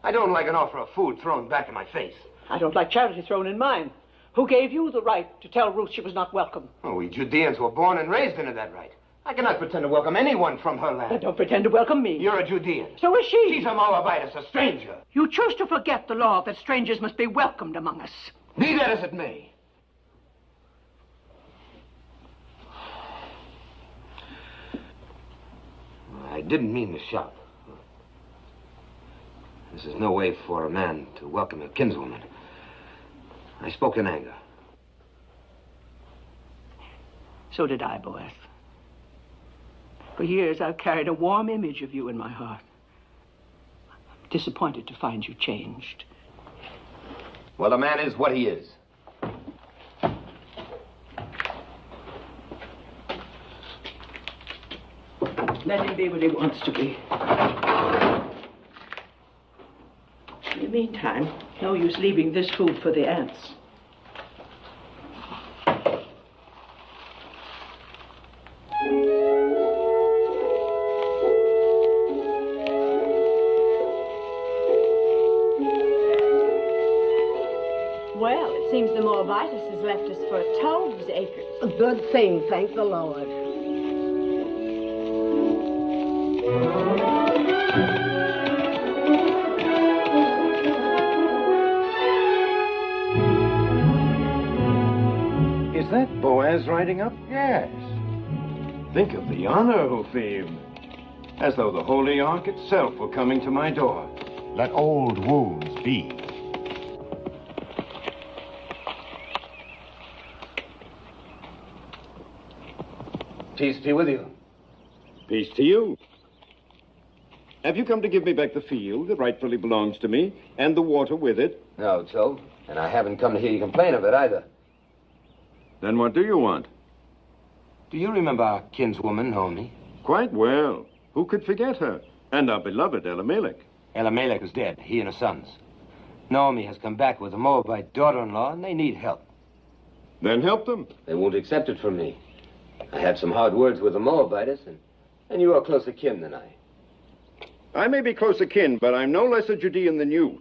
I don't like an offer of food thrown back in my face. I don't like charity thrown in mine. Who gave you the right to tell Ruth she was not welcome? Oh, we Judeans were born and raised into that right. I cannot pretend to welcome anyone from her land. Then don't pretend to welcome me. You're a Judean. So is she. She's a Moabitess, a stranger. You choose to forget the law that strangers must be welcomed among us. Be that as it may. I didn't mean to shout. This is no way for a man to welcome a kinswoman. I spoke in anger. So did I, Boaz. For years, I've carried a warm image of you in my heart. I'm disappointed to find you changed. Well, a man is what he is. Let him be what he wants to be. In the meantime, no use leaving this food for the ants. Well, it seems the Moabitess has left us for 12 acres. A good thing, thank the Lord. Is that Boaz riding up? Yes. Think of the honor, Hophim. As though the Holy Ark itself were coming to my door. Let old wounds be. Peace be with you. Peace to you. Have you come to give me back the field that rightfully belongs to me, and the water with it? No, Joe. And I haven't come to hear you complain of it either. Then what do you want? Do you remember our kinswoman, Naomi? Quite well. Who could forget her? And our beloved Elimelech. Elimelech is dead, he and his sons. Naomi has come back with a Moabite daughter-in-law, and they need help. Then help them. They won't accept it from me. I had some hard words with the Moabites, and you are closer kin than I. I may be closer kin, but I'm no less a Judean than you.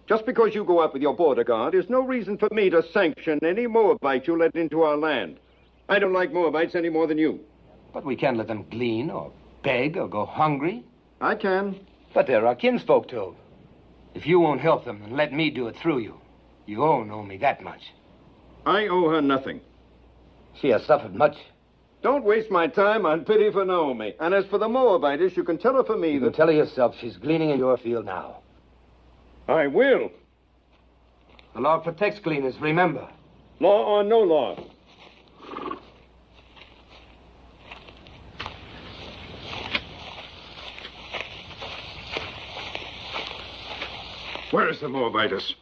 Just because you go out with your border guard is no reason for me to sanction any Moabite you let into our land. I don't like Moabites any more than you. But we can't let them glean or beg or go hungry. I can. But they're our kinsfolk, too. If you won't help them, then let me do it through you. You owe Naomi that much. I owe her nothing. She has suffered much. Don't waste my time on pity for Naomi. And as for the Moabitess, you can tell her for me You can tell her yourself she's gleaning in your field now. I will. The law protects gleaners, remember. Law or no law. Where is the Moabitess?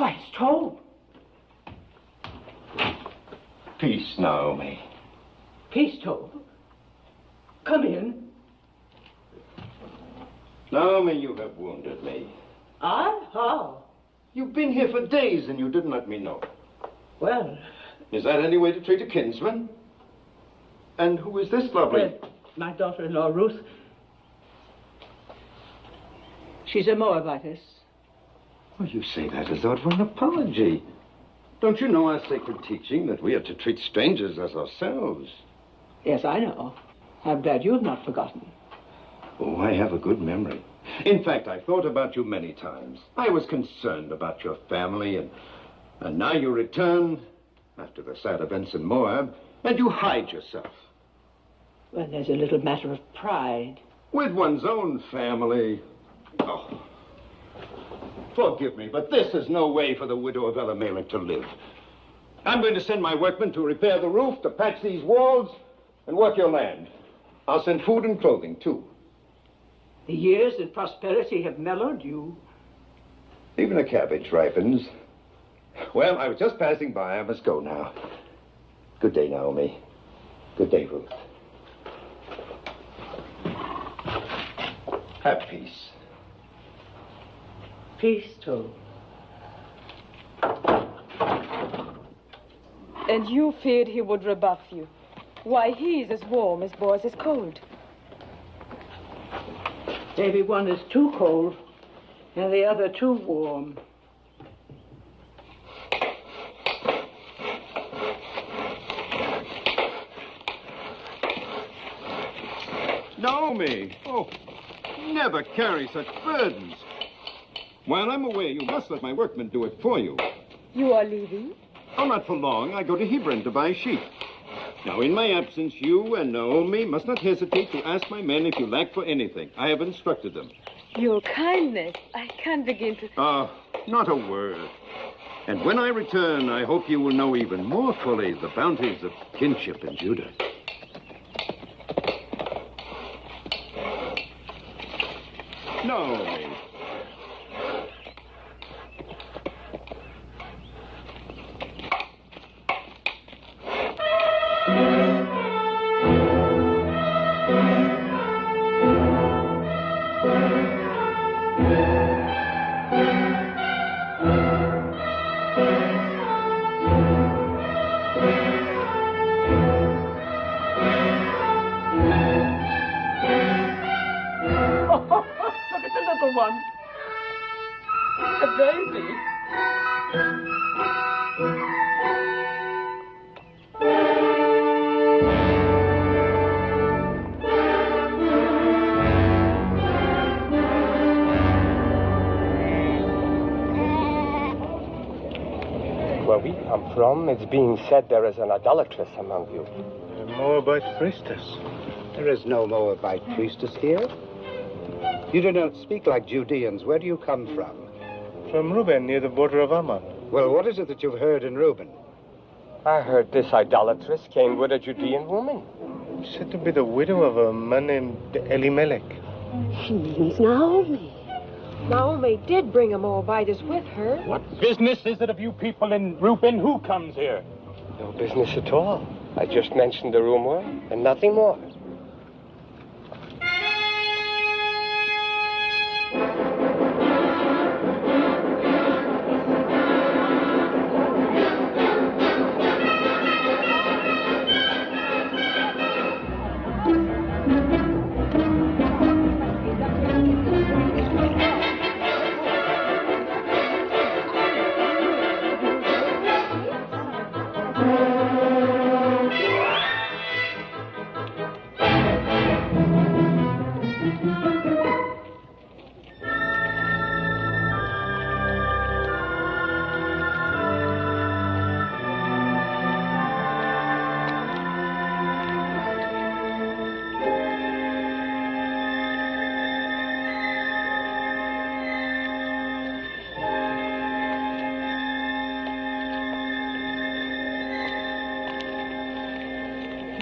Why, it's told. Peace, Naomi. Peace, told. Come in. Naomi, you have wounded me. I? How? You've been here for days and you didn't let me know. Well... Is that any way to treat a kinsman? And who is this lovely... my daughter-in-law, Ruth. She's a Moabitess. Well, you say that as though it were an apology. Don't you know our sacred teaching that we are to treat strangers as ourselves? Yes, I know. I'm glad you have not forgotten. Oh, I have a good memory. In fact, I've thought about you many times. I was concerned about your family, and now you return after the sad events in Moab, and you hide yourself. Well, there's a little matter of pride. With one's own family. Oh. Forgive me, but this is no way for the widow of Elimelech to live. I'm going to send my workmen to repair the roof, to patch these walls, and work your land. I'll send food and clothing, too. The years of prosperity have mellowed you. Even a cabbage ripens. Well, I was just passing by. I must go now. Good day, Naomi. Good day, Ruth. Have peace. Peace, too. And you feared he would rebuff you. Why, he's as warm as Boaz is cold. Maybe one is too cold and the other too warm. Naomi! Oh, never carry such burdens. While I'm away, you must let my workmen do it for you. You are leaving? Oh, not for long. I go to Hebron to buy sheep. Now, in my absence, you and Naomi must not hesitate to ask my men if you lack for anything. I have instructed them. Your kindness. I can't begin to... Not a word. And when I return, I hope you will know even more fully the bounties of kinship in Judah. Naomi. One. A baby. Where we come from, it's being said there is an idolatress among you. A Moabite priestess. There is no Moabite priestess here. You do not speak like Judeans. Where do you come from? From Reuben, near the border of Ammon. Well, what is it that you've heard in Reuben? I heard this idolatress came with a Judean woman. Said to be the widow of a man named Elimelech. She means Naomi. Naomi did bring a Moabitess with her. What business is it of you people in Reuben? Who comes here? No business at all. I just mentioned the rumor and nothing more.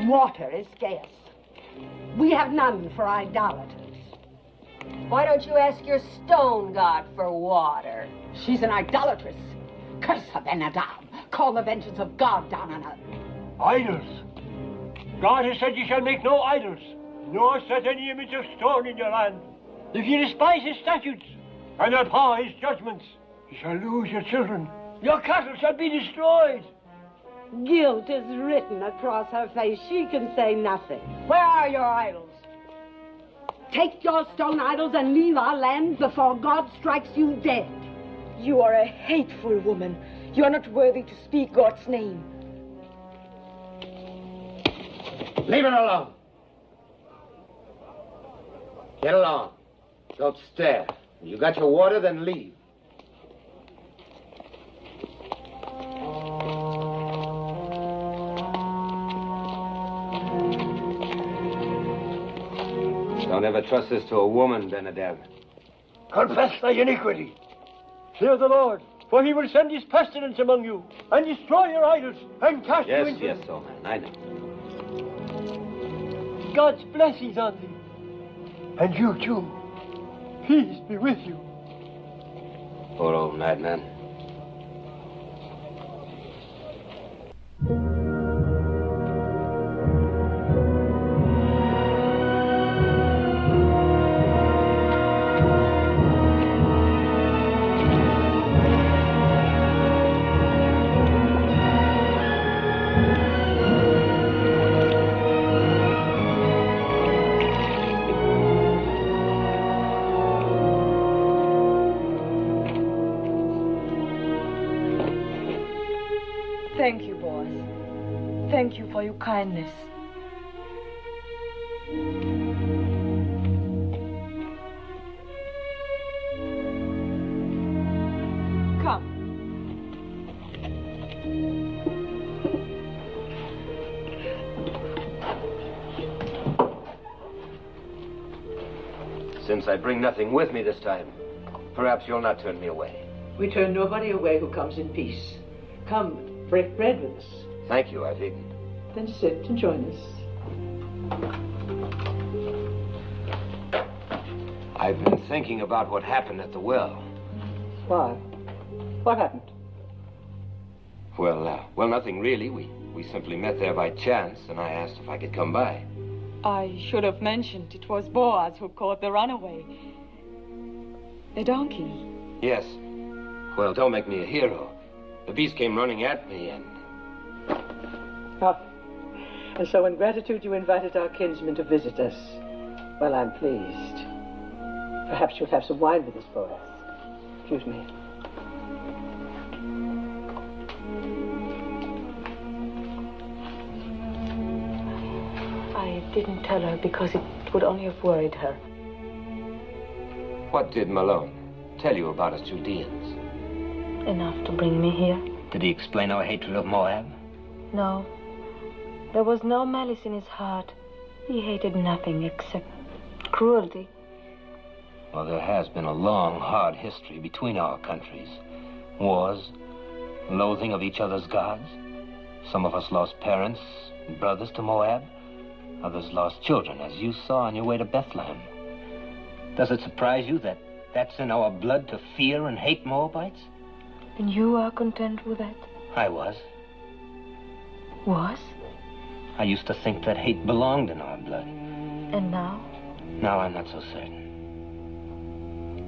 Water is scarce. We have none for idolaters. Why don't you ask your stone god for water? She's an idolatress. Curse her, Ben-Hadad. Call the vengeance of God down on her. Idols. God has said you shall make no idols, nor set any image of stone in your land. If you despise his statutes and abhor his judgments, you shall lose your children. Your cattle shall be destroyed. Guilt is written across her face. She can say nothing. Where are your idols? Take your stone idols and leave our land before God strikes you dead. You are a hateful woman. You are not worthy to speak God's name. Leave her alone. Get along. Don't stare. You got your water, then leave. Don't ever trust this to a woman, Ben-Hadad. Confess thy iniquity. Fear the Lord, for he will send his pestilence among you, and destroy your idols, and cast you into... Yes, old man, I know. God's blessings on thee. And you, too. Peace be with you. Poor old madman. Thank you, boss. Thank you for your kindness. Come. Since I bring nothing with me this time, perhaps you'll not turn me away. We turn nobody away who comes in peace. Come, break bread with us. Thank you, I've eaten. Then sit and join us. I've been thinking about what happened at the well. Why? What happened? Well, nothing really. We simply met there by chance, and I asked if I could come by. I should have mentioned it was Boaz who caught the runaway. The donkey. Yes. Well, don't make me a hero. The beast came running at me, and... Ah. And so in gratitude you invited our kinsman to visit us. Well, I'm pleased. Perhaps you'll have some wine with us, Boaz. Excuse me. I didn't tell her because it would only have worried her. What did Mahlon tell you about us Judeans? Enough to bring me here? Did he explain our hatred of Moab? No. There was no malice in his heart. He hated nothing except cruelty. Well, there has been a long, hard history between our countries. Wars, loathing of each other's gods. Some of us lost parents and brothers to Moab. Others lost children, as you saw on your way to Bethlehem. Does it surprise you that that's in our blood to fear and hate Moabites? And you are content with that? I was. Was? I used to think that hate belonged in our blood. And now? Now I'm not so certain.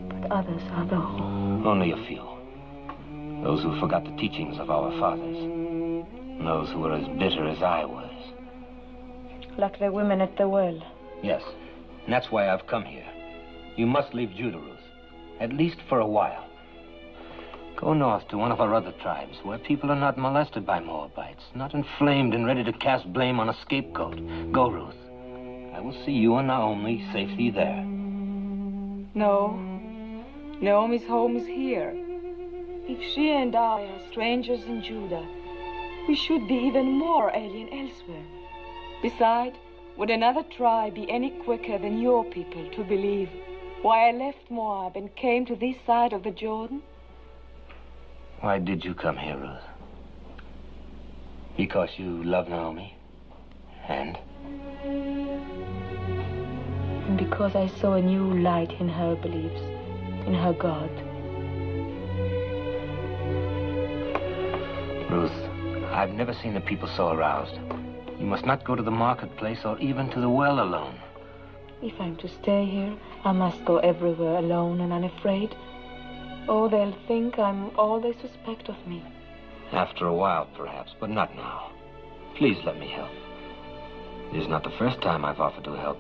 But others are though. Only a few. Those who forgot the teachings of our fathers. And those who were as bitter as I was. Like the women at the well. Yes. And that's why I've come here. You must leave Judah, Ruth. At least for a while. Go north to one of our other tribes, where people are not molested by Moabites, not inflamed and ready to cast blame on a scapegoat. Go, Ruth. I will see you and Naomi safely there. No. Naomi's home is here. If she and I are strangers in Judah, we should be even more alien elsewhere. Besides, would another tribe be any quicker than your people to believe why I left Moab and came to this side of the Jordan? Why did you come here, Ruth? Because you love Naomi? And? And because I saw a new light in her beliefs, in her God. Ruth, I've never seen the people so aroused. You must not go to the marketplace or even to the well alone. If I'm to stay here, I must go everywhere alone and unafraid. Oh, they'll think I'm all they suspect of me. After a while, perhaps, but not now. Please let me help. It is not the first time I've offered to help.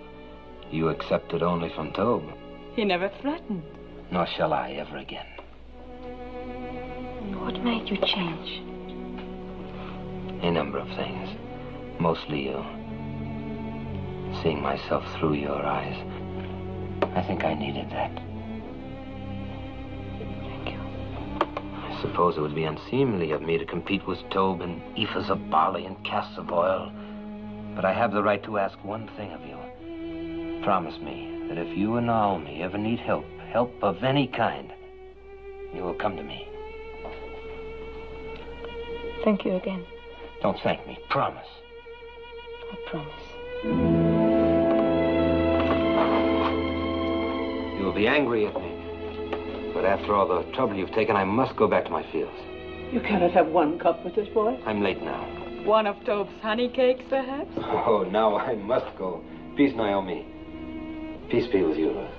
You accepted only from Tob. He never threatened. Nor shall I ever again. What made you change? A number of things. Mostly you. Seeing myself through your eyes. I think I needed that. Thank you. I suppose it would be unseemly of me to compete with Tob in ephahs of barley and casks of oil. But I have the right to ask one thing of you. Promise me that if you and Naomi ever need help of any kind, you will come to me. Thank you again. Don't thank me. Promise. I promise. You'll be angry at me. But after all the trouble you've taken, I must go back to my fields. You cannot have one cup with this boy. I'm late now. One of Tob's honey cakes, perhaps? Oh, now I must go. Peace, Naomi. Peace be with you, Ruth.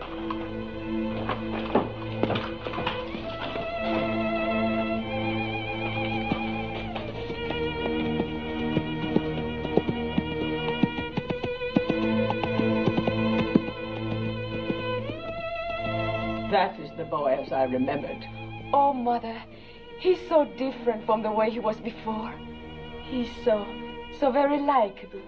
That is the boy as I remembered. Oh, Mother, he's so different from the way he was before. He's so very likable.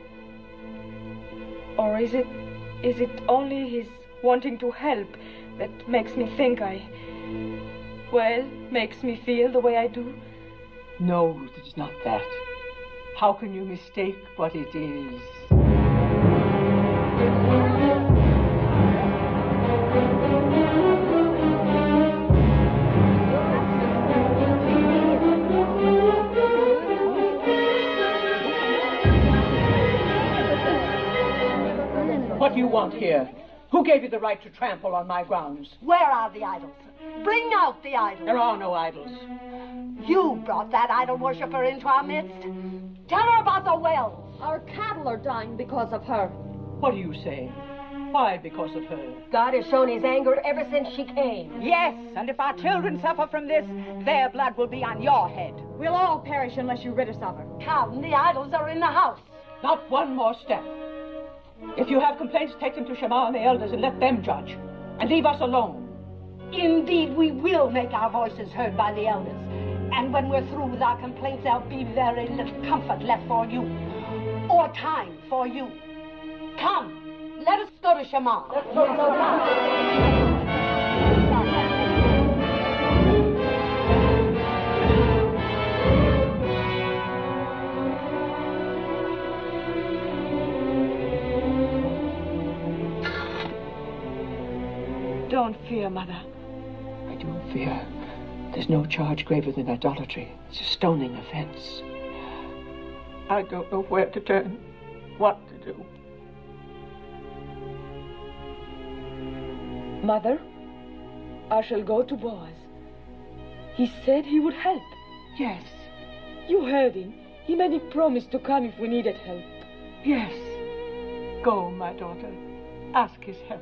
Or is it only his wanting to help that makes me think makes me feel the way I do? No, Ruth, it is not that. How can you mistake what it is? What do you want here? Who gave you the right to trample on my grounds? Where are the idols? Bring out the idols. There are no idols. You brought that idol worshiper into our midst. Tell her about the wells. Our cattle are dying because of her. What are you saying? Why because of her? God has shown his anger ever since she came. Yes, and if our children suffer from this, their blood will be on your head. We'll all perish unless you rid us of her. Come, the idols are in the house. Not one more step. If you have complaints, take them to Shema and the elders and let them judge. And leave us alone. Indeed, we will make our voices heard by the elders. And when we're through with our complaints, there'll be very little comfort left for you. Or time for you. Come, let us go to Shema. Let's go to Shema. Don't fear, Mother. I do fear. There's no charge graver than idolatry. It's a stoning offense. I don't know where to turn, what to do. Mother, I shall go to Boaz. He said he would help. Yes. You heard him. He made me promise to come if we needed help. Yes. Go, my daughter. Ask his help.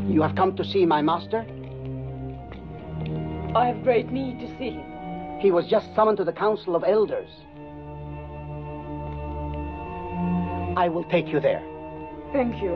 You have come to see my master? I have great need to see him. He was just summoned to the council of elders. I will take you there. Thank you.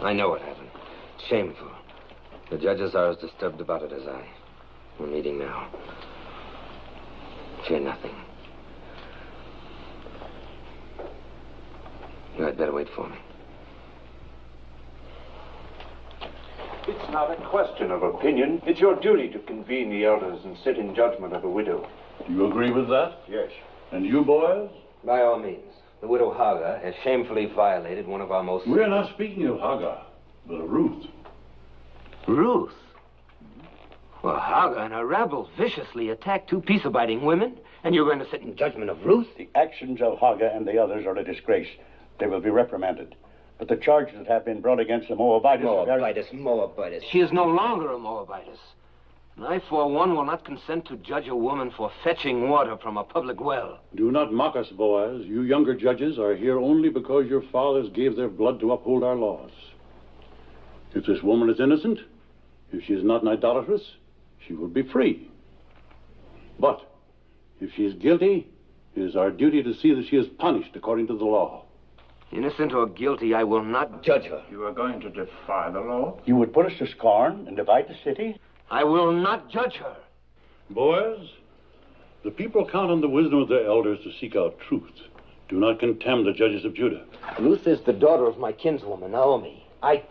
I know what happened. Shameful. The judges are as disturbed about it as I. We're meeting now. Fear nothing. You had better wait for me. It's not a question of opinion. It's your duty to convene the elders and sit in judgment of a widow. Do you agree with that? Yes. And you, boys? By all means. The widow Hagar has shamefully violated one of our most... We're not speaking of Hagar, but of Ruth. Ruth? Well, Hagar and her rebels viciously attacked two peace-abiding women, and you're going to sit in judgment of Ruth? The actions of Hagar and the others are a disgrace. They will be reprimanded. But the charges that have been brought against the Moabitess... Moabitess. She is no longer a Moabitess. And I, for one, will not consent to judge a woman for fetching water from a public well. Do not mock us, Boaz. You younger judges are here only because your fathers gave their blood to uphold our laws. If this woman is innocent, if she is not an idolatress, she will be free. But if she is guilty, it is our duty to see that she is punished according to the law. Innocent or guilty, I will not judge her. You are going to defy the law? You would put us to scorn and divide the city? I will not judge her. Boys, the people count on the wisdom of their elders to seek out truth. Do not contemn the judges of Judah. Ruth is the daughter of my kinswoman, Naomi. I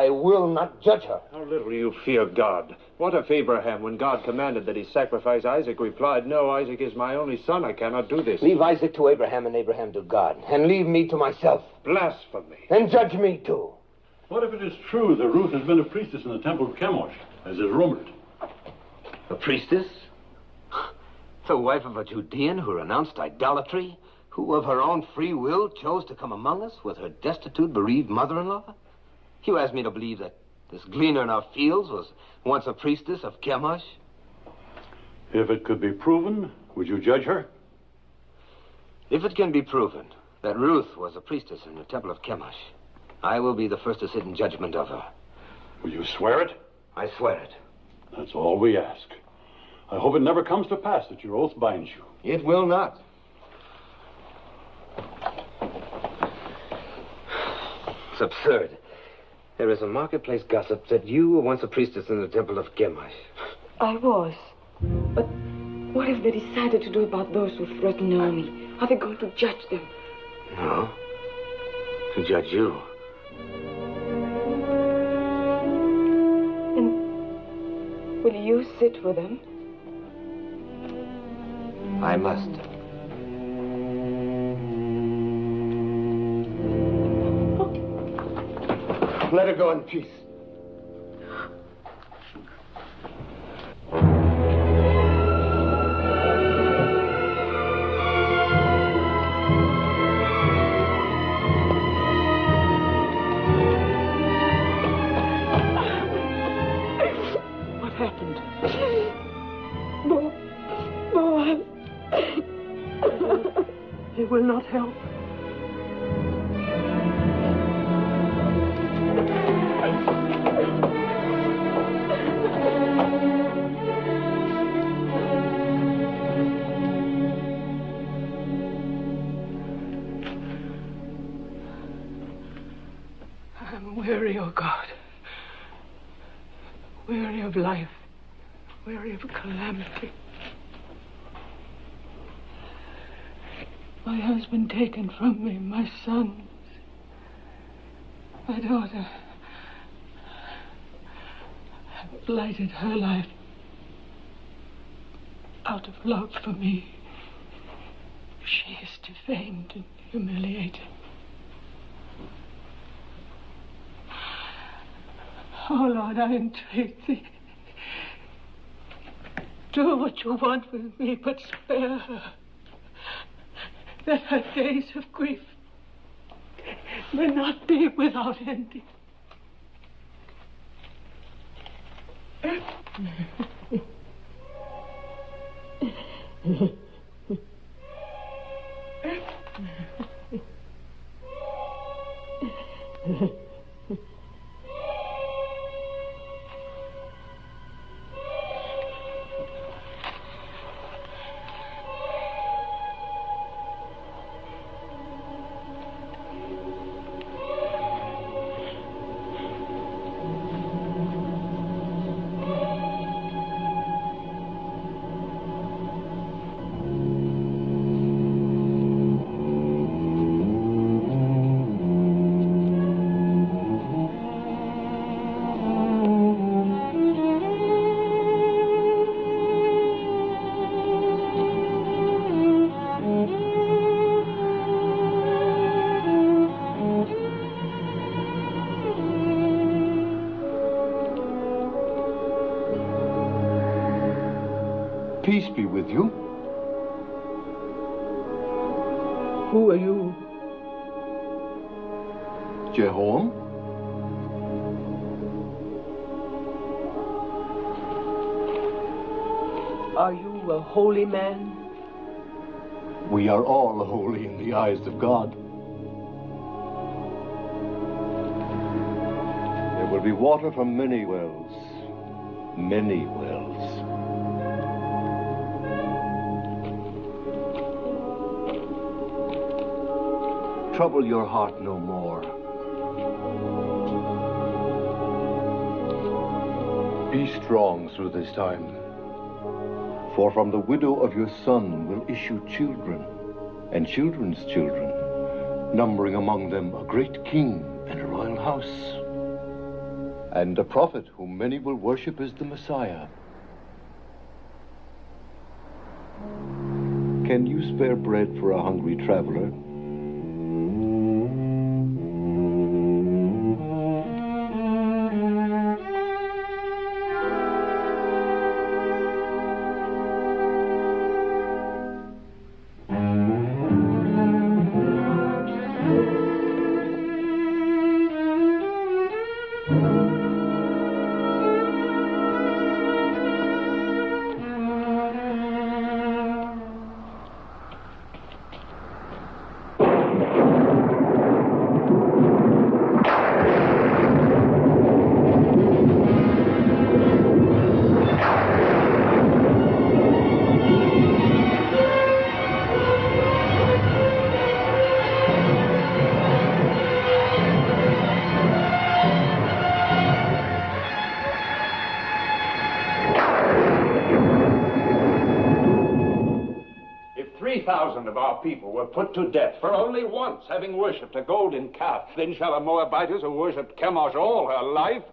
will not judge her. How little you fear God. What if Abraham, when God commanded that he sacrifice Isaac, replied, "No, Isaac is my only son. I cannot do this." Leave Isaac to Abraham and Abraham to God, and leave me to myself. Blasphemy. And judge me too. What if it is true that Ruth has been a priestess in the temple of Chemosh, as is rumored? A priestess? The wife of a Judean who renounced idolatry? Who of her own free will chose to come among us with her destitute, bereaved mother-in-law? You asked me to believe that this gleaner in our fields was once a priestess of Chemosh? If it could be proven, would you judge her? If it can be proven that Ruth was a priestess in the temple of Chemosh, I will be the first to sit in judgment of her. Will you swear it? I swear it. That's all we ask. I hope it never comes to pass that your oath binds you. It will not. It's absurd. There is a marketplace gossip that you were once a priestess in the temple of Chemosh. I was. But what have they decided to do about those who threaten Naomi? Are they going to judge them? No. To judge you. And will you sit with them? I must. Let her go in peace. What happened? Boaz. He will not help. I'm weary, oh God. Weary of life. Weary of calamity. My husband taken from me, my sons, my daughter. I've blighted her life out of love for me. She is defamed and humiliated. Oh, Lord, I entreat thee. Do what you want with me, but spare her. That her days of grief may not be without ending. Peace be with you. Who are you? Jehoram? Are you a holy man? We are all holy in the eyes of God. There will be water from many wells. Many wells. Trouble your heart no more. Be strong through this time, for from the widow of your son will issue children, and children's children, numbering among them a great king and a royal house, and a prophet whom many will worship as the Messiah. Can you spare bread for a hungry traveler? Of our people were put to death for only once having worshipped a golden calf. Then shall a Moabitess who worshipped Chemosh all her life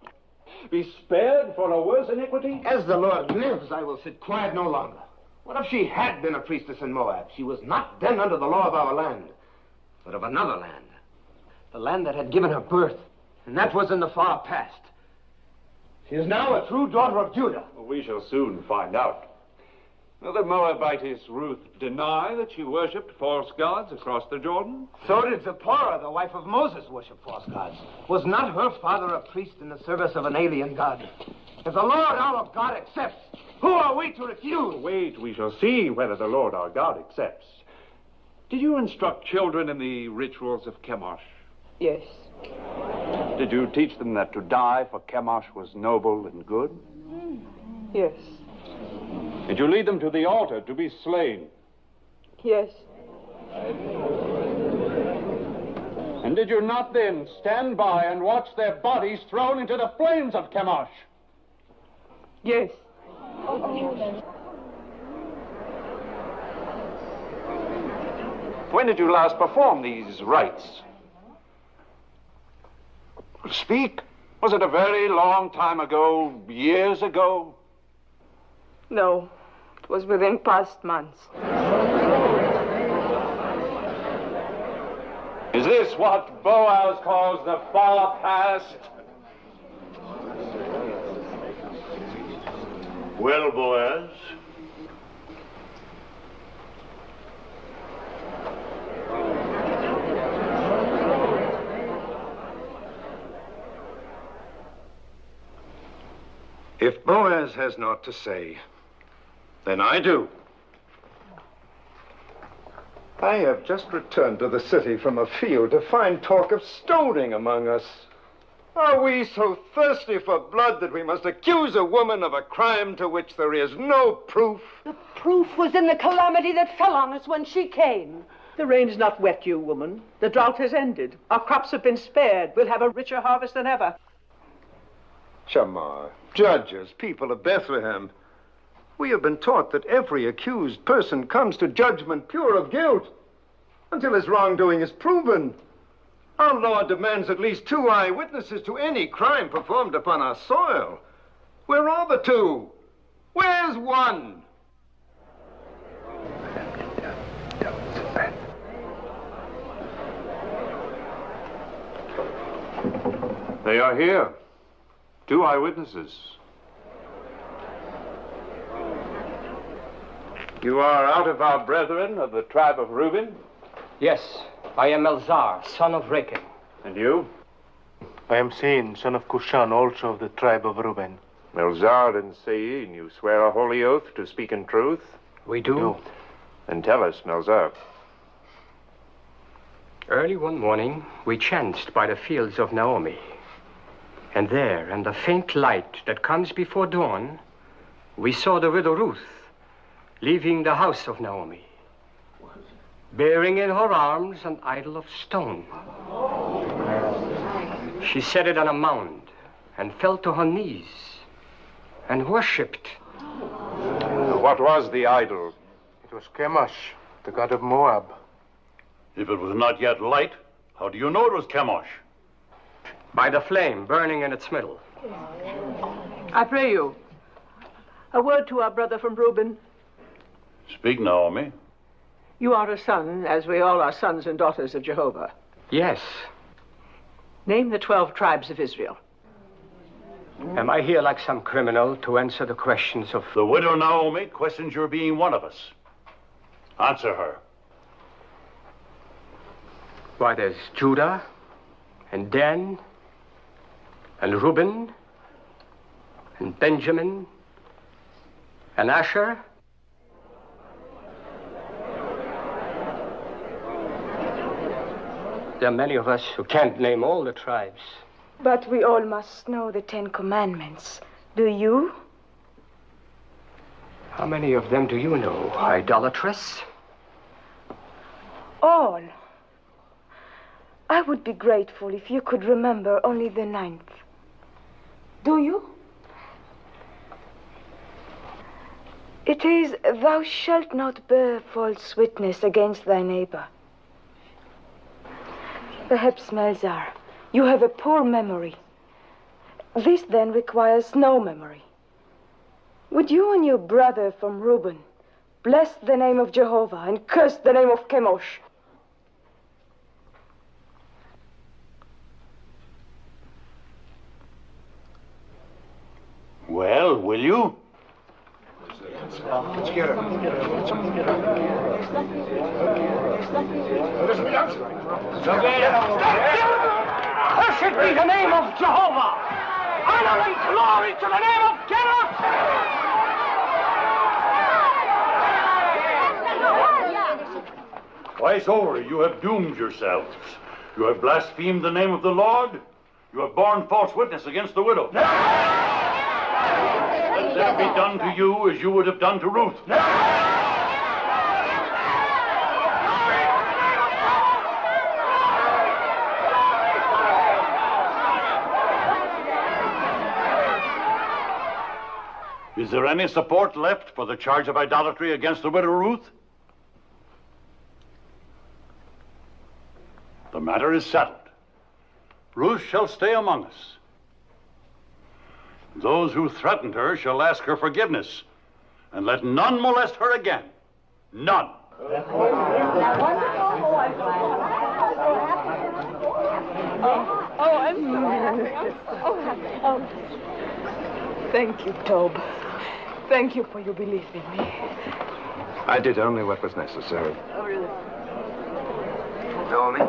be spared for a worse iniquity? As the Lord lives, I will sit quiet no longer. What if she had been a priestess in Moab? She was not then under the law of our land, but of another land. The land that had given her birth, and that was in the far past. She is now a true daughter of Judah. Well, we shall soon find out. Will the Moabitess Ruth deny that she worshipped false gods across the Jordan? So did Zipporah, the wife of Moses, worship false gods. Was not her father a priest in the service of an alien god? If the Lord our God accepts, who are we to refuse? Wait, we shall see whether the Lord our God accepts. Did you instruct children in the rituals of Chemosh? Yes. Did you teach them that to die for Chemosh was noble and good? Yes. Did you lead them to the altar to be slain? Yes. And did you not then stand by and watch their bodies thrown into the flames of Chemosh? Yes. When did you last perform these rites? Speak. Was it a very long time ago, years ago? No, it was within past months. Is this what Boaz calls the far past? Well, Boaz, if Boaz has naught to say, then I do. I have just returned to the city from a field to find talk of stoning among us. Are we so thirsty for blood that we must accuse a woman of a crime to which there is no proof? The proof was in the calamity that fell on us when she came. The rain's not wet you, woman. The drought has ended. Our crops have been spared. We'll have a richer harvest than ever. Shamar, judges, people of Bethlehem, we have been taught that every accused person comes to judgment pure of guilt until his wrongdoing is proven. Our law demands at least 2 eyewitnesses to any crime performed upon our soil. Where are the 2? Where's one? They are here. 2 eyewitnesses. You are out of our brethren of the tribe of Reuben? Yes, I am Elzar, son of Rechel. And you? I am Sein, son of Cushan, also of the tribe of Reuben. Elzar and Sein, you swear a holy oath to speak in truth? We do. Then tell us, Elzar. Early one morning, we chanced by the fields of Naomi. And there, in the faint light that comes before dawn, we saw the widow Ruth leaving the house of Naomi, bearing in her arms an idol of stone. She set it on a mound and fell to her knees and worshipped. What was the idol? It was Chemosh, the god of Moab. If it was not yet light, how do you know it was Chemosh? By the flame burning in its middle. I pray you, a word to our brother from Reuben. Speak, Naomi. You are a son, as we all are sons and daughters of Jehovah. Yes. Name the 12 tribes of Israel. Am I here like some criminal to answer the questions of... The widow Naomi questions your being one of us. Answer her. Why, there's Judah, and Dan, and Reuben, and Benjamin, and Asher. There are many of us who can't name all the tribes. But we all must know the 10 Commandments. Do you? How many of them do you know, idolatress? All. I would be grateful if you could remember only the 9th. Do you? It is, thou shalt not bear false witness against thy neighbor. Perhaps, Melzar, you have a poor memory. This then requires no memory. Would you and your brother from Reuben bless the name of Jehovah and curse the name of Chemosh? Well, will you? Let's get her. Cursed be the name of Jehovah! Honor and glory to the name of Chemosh! Twice over, you have doomed yourselves. You have blasphemed the name of the Lord. You have borne false witness against the widow. Let that be done to you as you would have done to Ruth. Is there any support left for the charge of idolatry against the widow Ruth? The matter is settled. Ruth shall stay among us. Those who threatened her shall ask her forgiveness, and let none molest her again. None. Thank you, Tob. Thank you for your belief in me. I did only what was necessary. Oh, really? Naomi?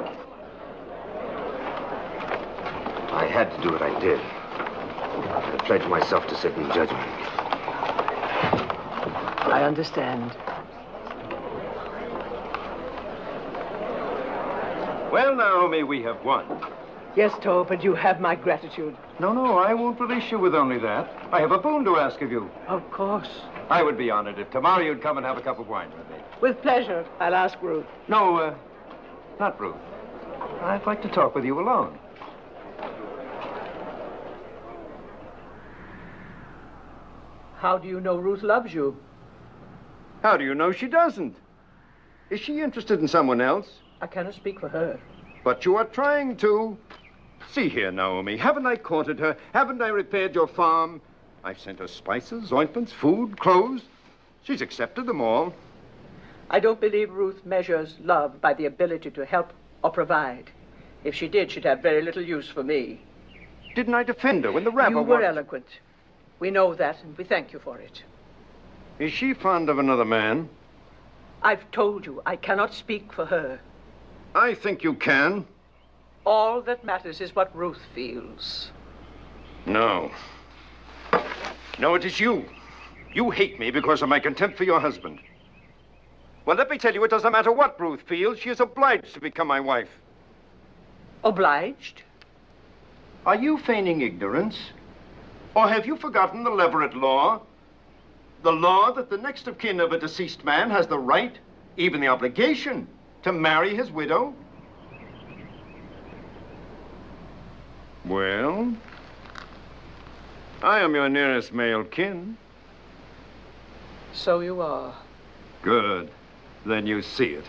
I had to do what I did. I pledged myself to sit in judgment. I understand. Well, Naomi, we have won. Yes, Tob, but you have my gratitude. No, I won't release you with only that. I have a boon to ask of you. Of course. I would be honored if tomorrow you'd come and have a cup of wine with me. With pleasure. I'll ask Ruth. No, not Ruth. I'd like to talk with you alone. How do you know Ruth loves you? How do you know she doesn't? Is she interested in someone else? I cannot speak for her. But you are trying to. See here, Naomi, haven't I courted her? Haven't I repaired your farm? I've sent her spices, ointments, food, clothes. She's accepted them all. I don't believe Ruth measures love by the ability to help or provide. If she did, she'd have very little use for me. Didn't I defend her when the rabble... You were eloquent. We know that, and we thank you for it. Is she fond of another man? I've told you I cannot speak for her. I think you can. All that matters is what Ruth feels. No. No, it is you. You hate me because of my contempt for your husband. Well, let me tell you, it doesn't matter what Ruth feels. She is obliged to become my wife. Obliged? Are you feigning ignorance? Or have you forgotten the Leverett law? The law that the next of kin of a deceased man has the right, even the obligation, to marry his widow? Well, I am your nearest male kin. So you are. Good. Then you see it.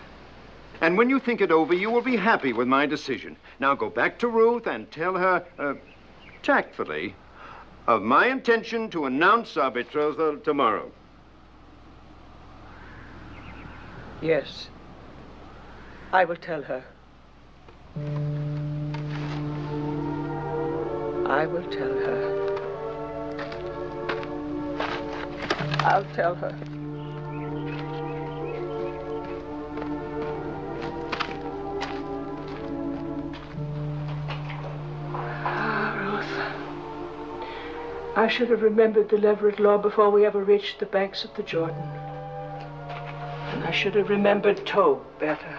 And when you think it over, you will be happy with my decision. Now go back to Ruth and tell her, tactfully, of my intention to announce our betrothal tomorrow. Yes. I will tell her. I will tell her. I'll tell her. I should have remembered the Leverett law before we ever reached the banks of the Jordan. And I should have remembered Tob better.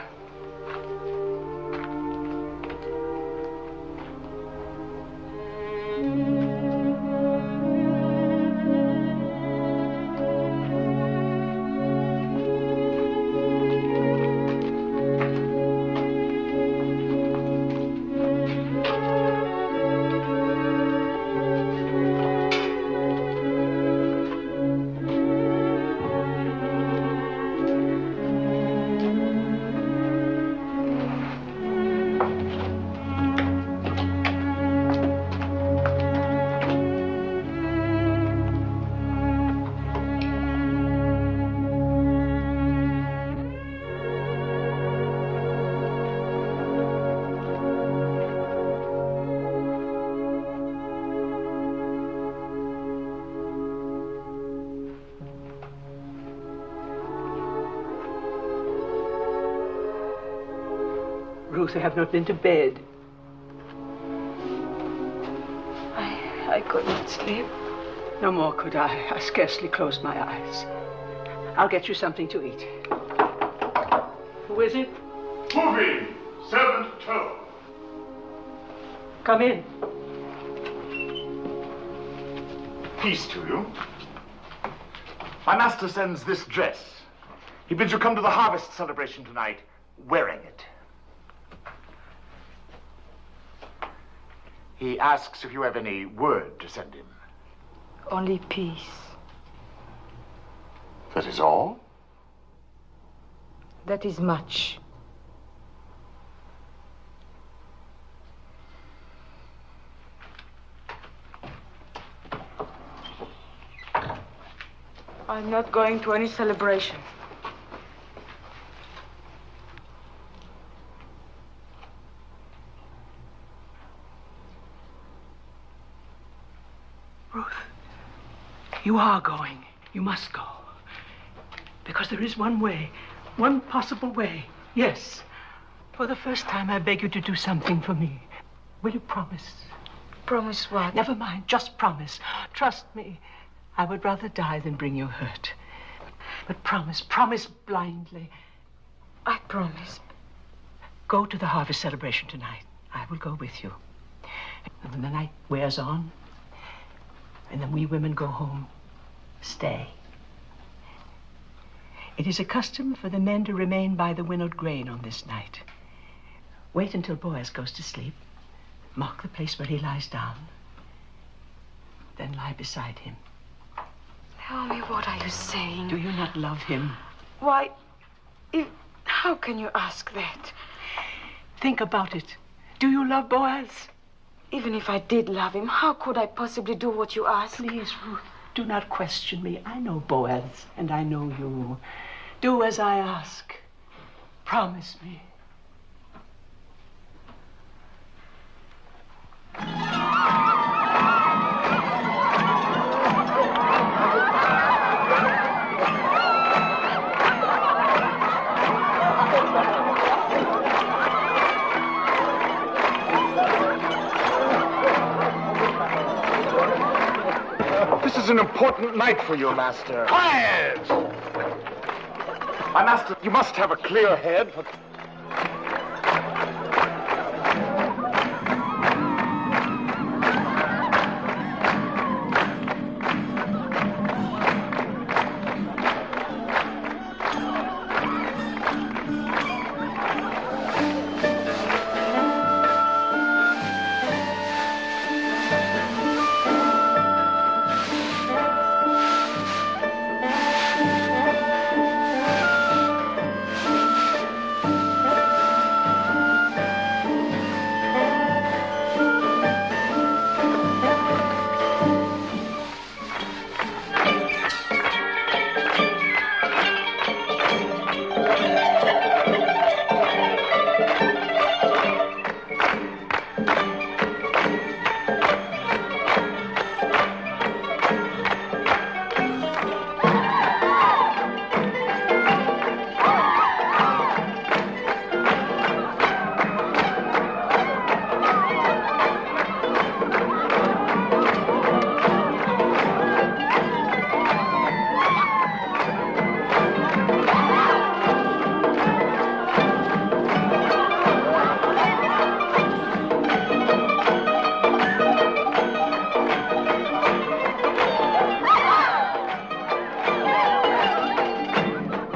Ruth, I have not been to bed. I could not sleep. No more could I. I scarcely closed my eyes. I'll get you something to eat. Who is it? Moving! Servant Toe. Come in. Peace to you. My master sends this dress. He bids you come to the harvest celebration tonight, wearing it. He asks if you have any word to send him. Only peace. That is all? That is much. I'm not going to any celebration. Ruth, you are going. You must go. Because there is one way, one possible way. Yes. For the first time, I beg you to do something for me. Will you promise? Promise what? Never mind, just promise. Trust me. I would rather die than bring you hurt. But promise blindly. I promise. Go to the harvest celebration tonight. I will go with you. And when the night wears on, and then we women go home, stay. It is a custom for the men to remain by the winnowed grain on this night. Wait until Boaz goes to sleep. Mark the place where he lies down. Then lie beside him. Naomi, what are you saying? Do you not love him? Why, how can you ask that? Think about it. Do you love Boaz? Even if I did love him, how could I possibly do what you ask? Please, Ruth, do not question me. I know Boaz, and I know you. Do as I ask. Promise me. important night for you, Master. Quiet! My master, you must have a clear head for...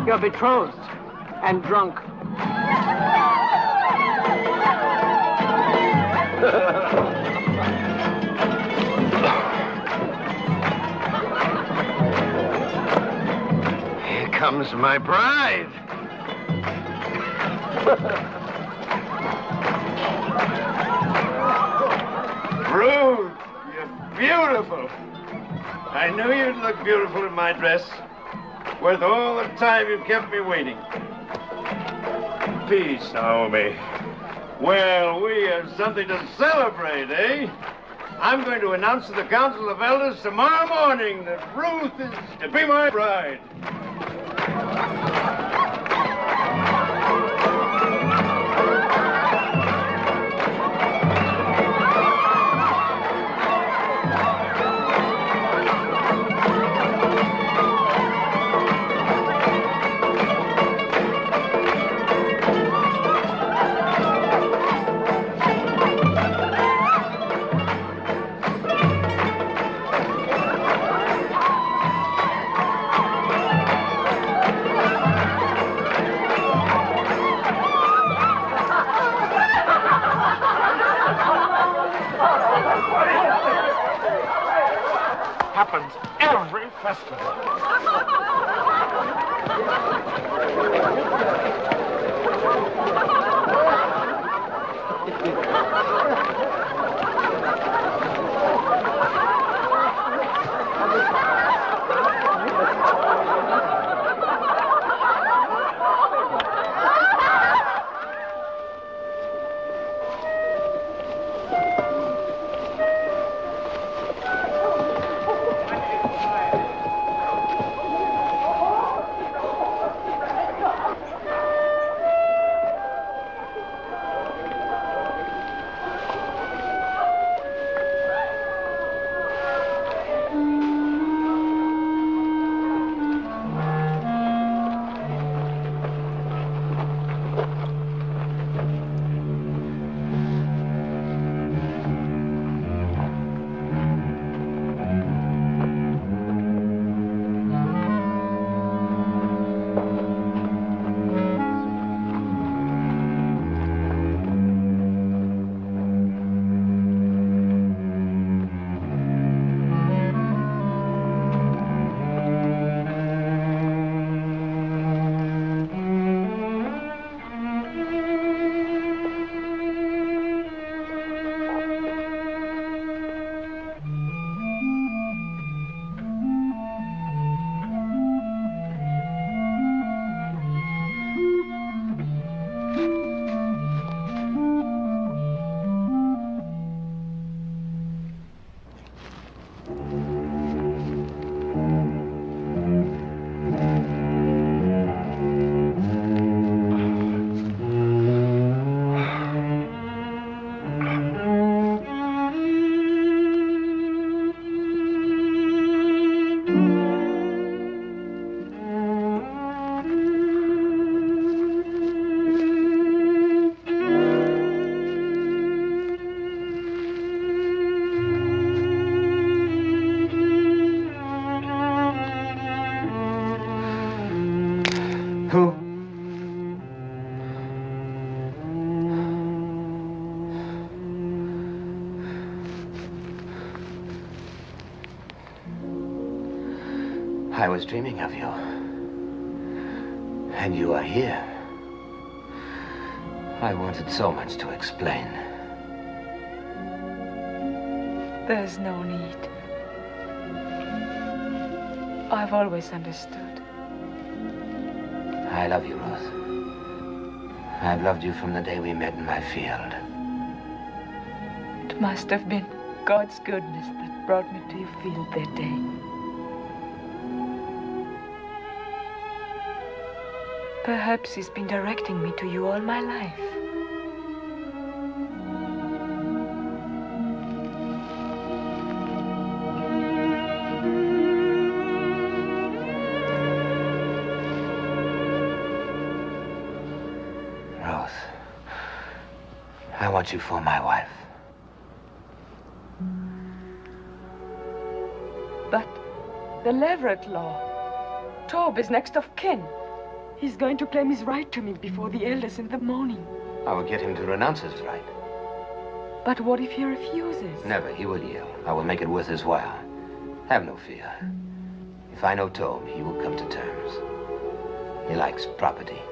You're betrothed and drunk. Here comes my bride. Ruth, you're beautiful. I knew you'd look beautiful in my dress. Worth all the time you've kept me waiting. Peace, Naomi. Well, we have something to celebrate, eh? I'm going to announce to the Council of Elders tomorrow morning that Ruth is to be my bride. Happens every festival. Who? I was dreaming of you. And you are here. I wanted so much to explain. There's no need. I've always understood. I love you, Ruth. I've loved you from the day we met in my field. It must have been God's goodness that brought me to your field that day. Perhaps he's been directing me to you all my life. Ruth, I want you for my wife. But the Leverett law. Tob is next of kin. He's going to claim his right to me before the elders in the morning. I will get him to renounce his right. But what if he refuses? Never. He will yield. I will make it worth his while. Have no fear. If I know Tob, he will come to terms. He likes property.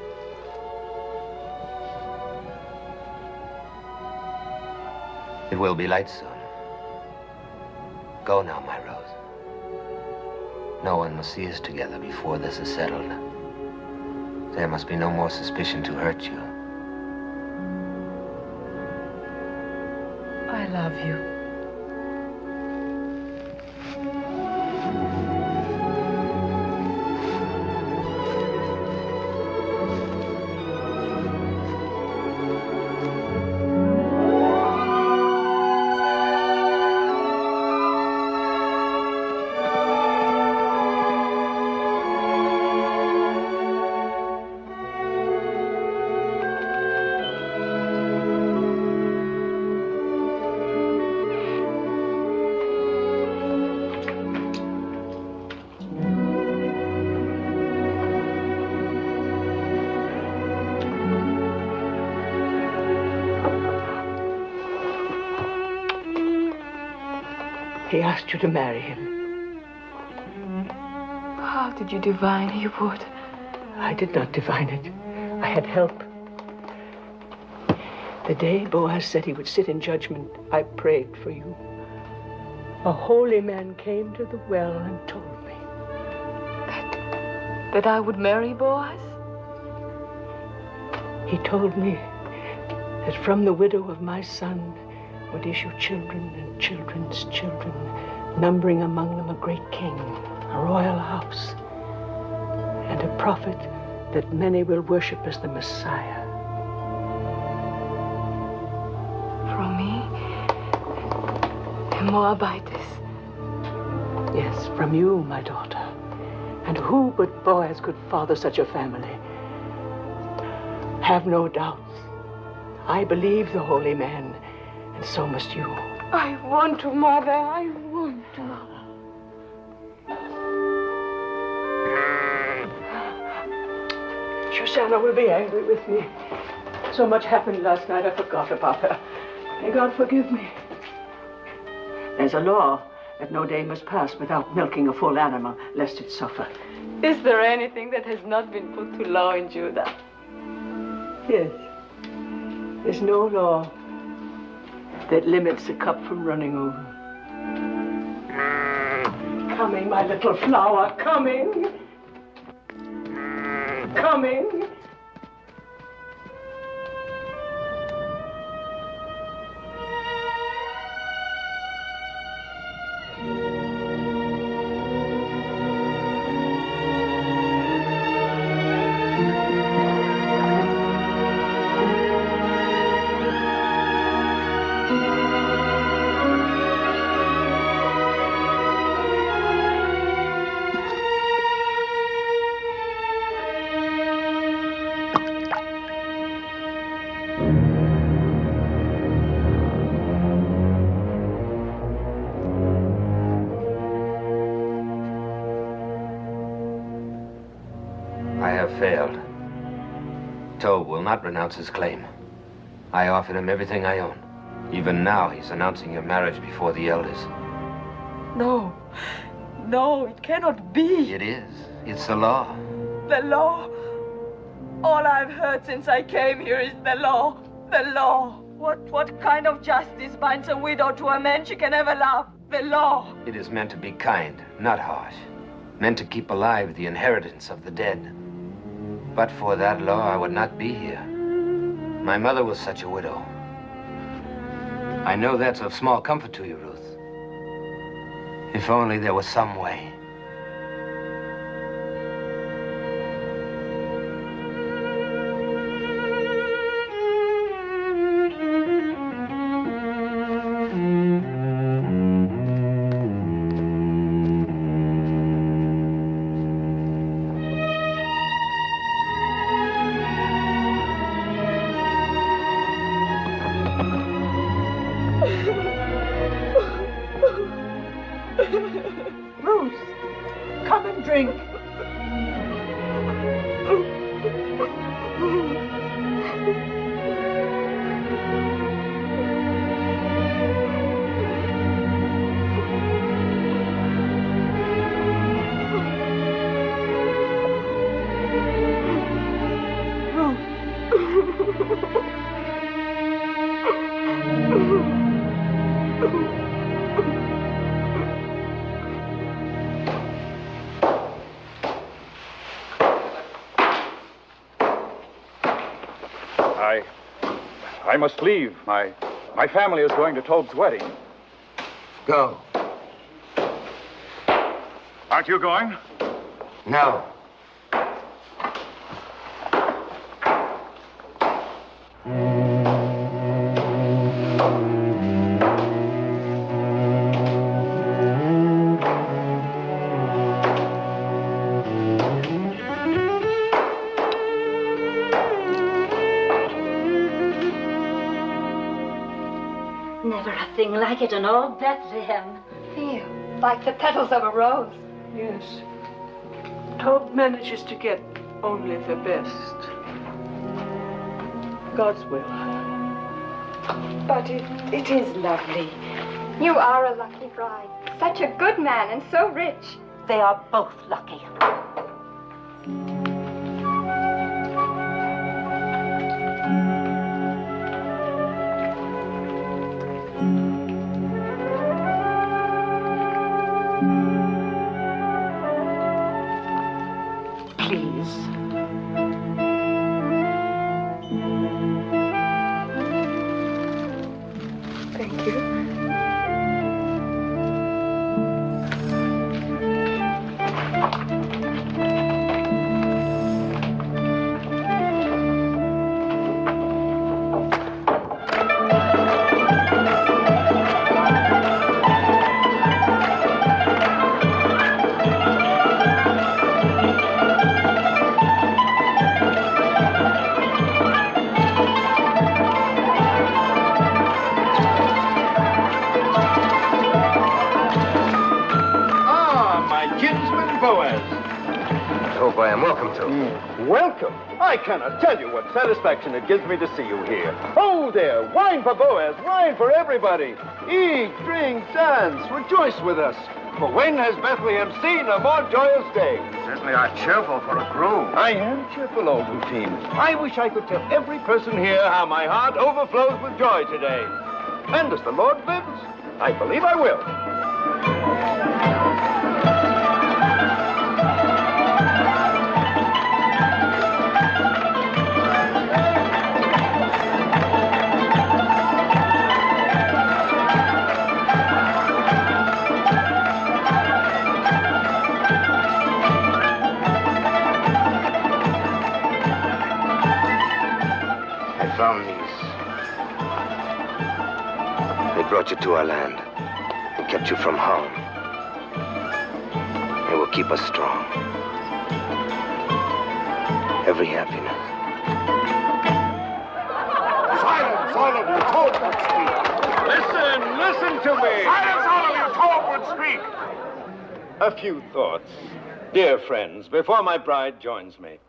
It will be light soon. Go now, my Rose. No one must see us together before this is settled. There must be no more suspicion to hurt you. I love you. He asked you to marry him. How did you divine he would? I did not divine it. I had help. The day Boaz said he would sit in judgment, I prayed for you. A holy man came to the well and told me. That I would marry Boaz? He told me that from the widow of my son would issue children and children's children, numbering among them a great king, a royal house, and a prophet that many will worship as the Messiah. From me? A Moabitess? Yes, from you, my daughter. And who but Boaz could father such a family? Have no doubts. I believe the holy man, and so must you. I want to, Mother. I want to. Shoshana will be angry with me. So much happened last night, I forgot about her. May God forgive me. There's a law that no day must pass without milking a full animal, lest it suffer. Is there anything that has not been put to law in Judah? Yes. There's no law that limits a cup from running over. Coming, my little flower, coming. Coming. I have failed. Tob will not renounce his claim. I offered him everything I own. Even now, he's announcing your marriage before the elders. No. No, it cannot be. It is. It's the law. The law. All I've heard since I came here is the law. The law. What kind of justice binds a widow to a man she can never love? The law. It is meant to be kind, not harsh. Meant to keep alive the inheritance of the dead. But for that law, I would not be here. My mother was such a widow. I know that's of small comfort to you, Ruth. If only there was some way. Ruth, come and drink. I must leave. My family is going to Tob's wedding. Go. Aren't you going? No. Never a thing like it in all Bethlehem. Feel like the petals of a rose. Yes. Tob manages to get only the best. God's will. But it is lovely. You are a lucky bride. Such a good man and so rich. They are both lucky. Welcome. I cannot tell you what satisfaction it gives me to see you here. Oh, there, wine for Boaz, wine for everybody. Eat, drink, dance, rejoice with us. For when has Bethlehem seen a more joyous day? Certainly are cheerful for a groom. I am cheerful, old routine. I wish I could tell every person here how my heart overflows with joy today. And as the Lord lives, I believe I will. Found these. They brought you to our land and kept you from harm. They will keep us strong. Every happiness. Silence, all of you. Tob would speak. Listen to me. Silence, all of you. Tob would speak. A few thoughts. Dear friends, before my bride joins me,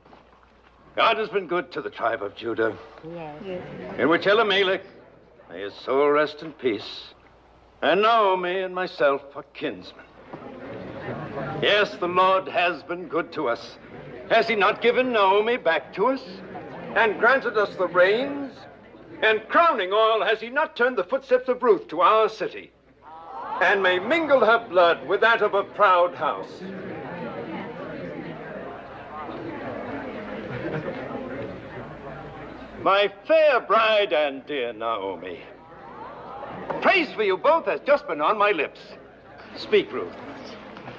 God has been good to the tribe of Judah, Yes. in which Elimelech, may his soul rest in peace, and Naomi and myself are kinsmen. Yes, the Lord has been good to us. Has he not given Naomi back to us, and granted us the rains? And crowning all, has he not turned the footsteps of Ruth to our city, and may mingle her blood with that of a proud house? My fair bride and dear Naomi, praise for you both has just been on my lips. Speak, Ruth.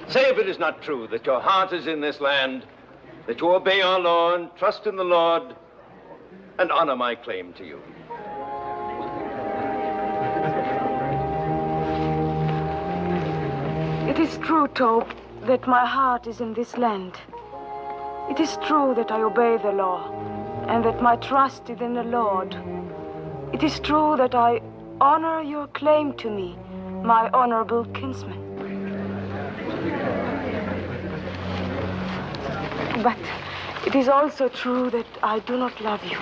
Say if it is not true that your heart is in this land, that you obey our law and trust in the Lord, and honor my claim to you. It is true, Tob, that my heart is in this land. It is true that I obey the law, and that my trust is in the Lord. It is true that I honor your claim to me, my honorable kinsman. But it is also true that I do not love you.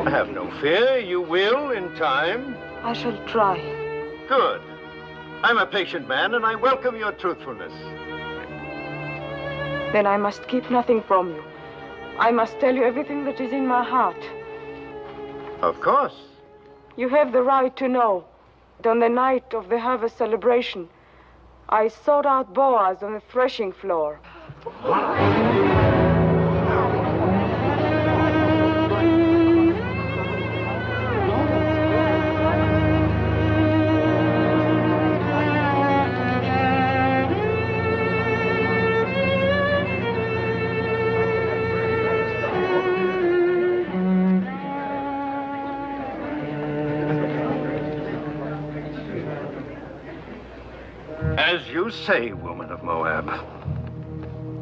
Have no fear, you will in time. I shall try. Good. I'm a patient man, and I welcome your truthfulness. Then I must keep nothing from you. I must tell you everything that is in my heart. Of course. You have the right to know that on the night of the harvest celebration, I sought out Boaz on the threshing floor. As you say, woman of Moab,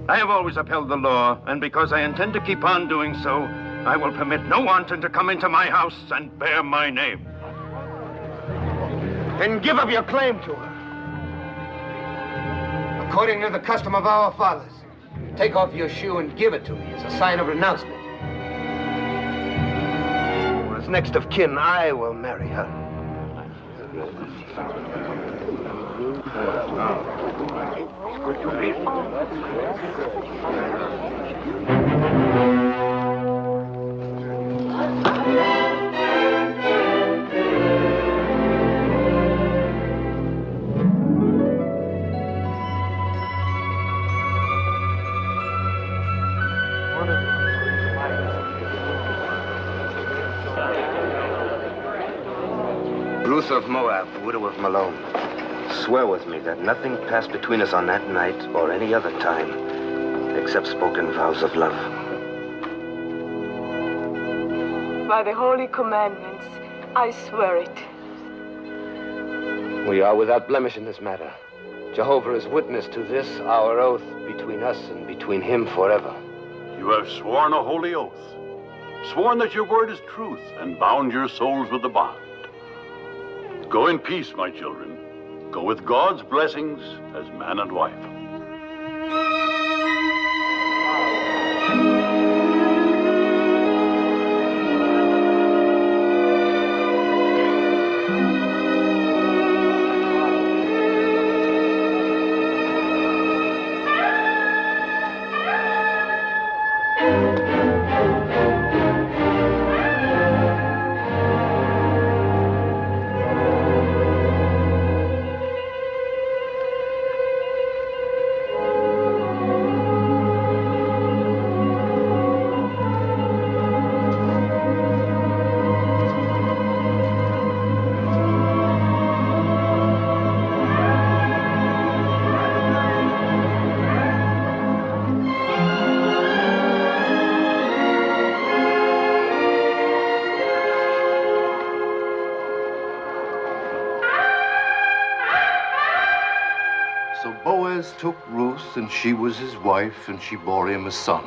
I have always upheld the law, and because I intend to keep on doing so, I will permit no wanton to come into my house and bear my name. Then give up your claim to her. According to the custom of our fathers, take off your shoe and give it to me as a sign of renouncement. Or as next of kin, I will marry her. Ruth of Moab, widow of Mahlon, swear with me that nothing passed between us on that night or any other time except spoken vows of love. By the holy commandments, I swear it. We are without blemish in this matter. Jehovah is witness to this, our oath between us and between him forever. You have sworn a holy oath, sworn that your word is truth, and bound your souls with the bond. Go in peace, my children. Go with God's blessings as man and wife. So Boaz took Ruth, and she was his wife, and she bore him a son.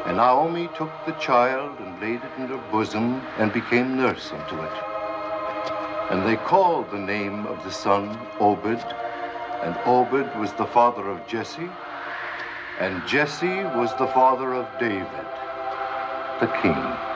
And Naomi took the child and laid it in her bosom and became nurse unto it. And they called the name of the son Obed, and Obed was the father of Jesse, and Jesse was the father of David, the king.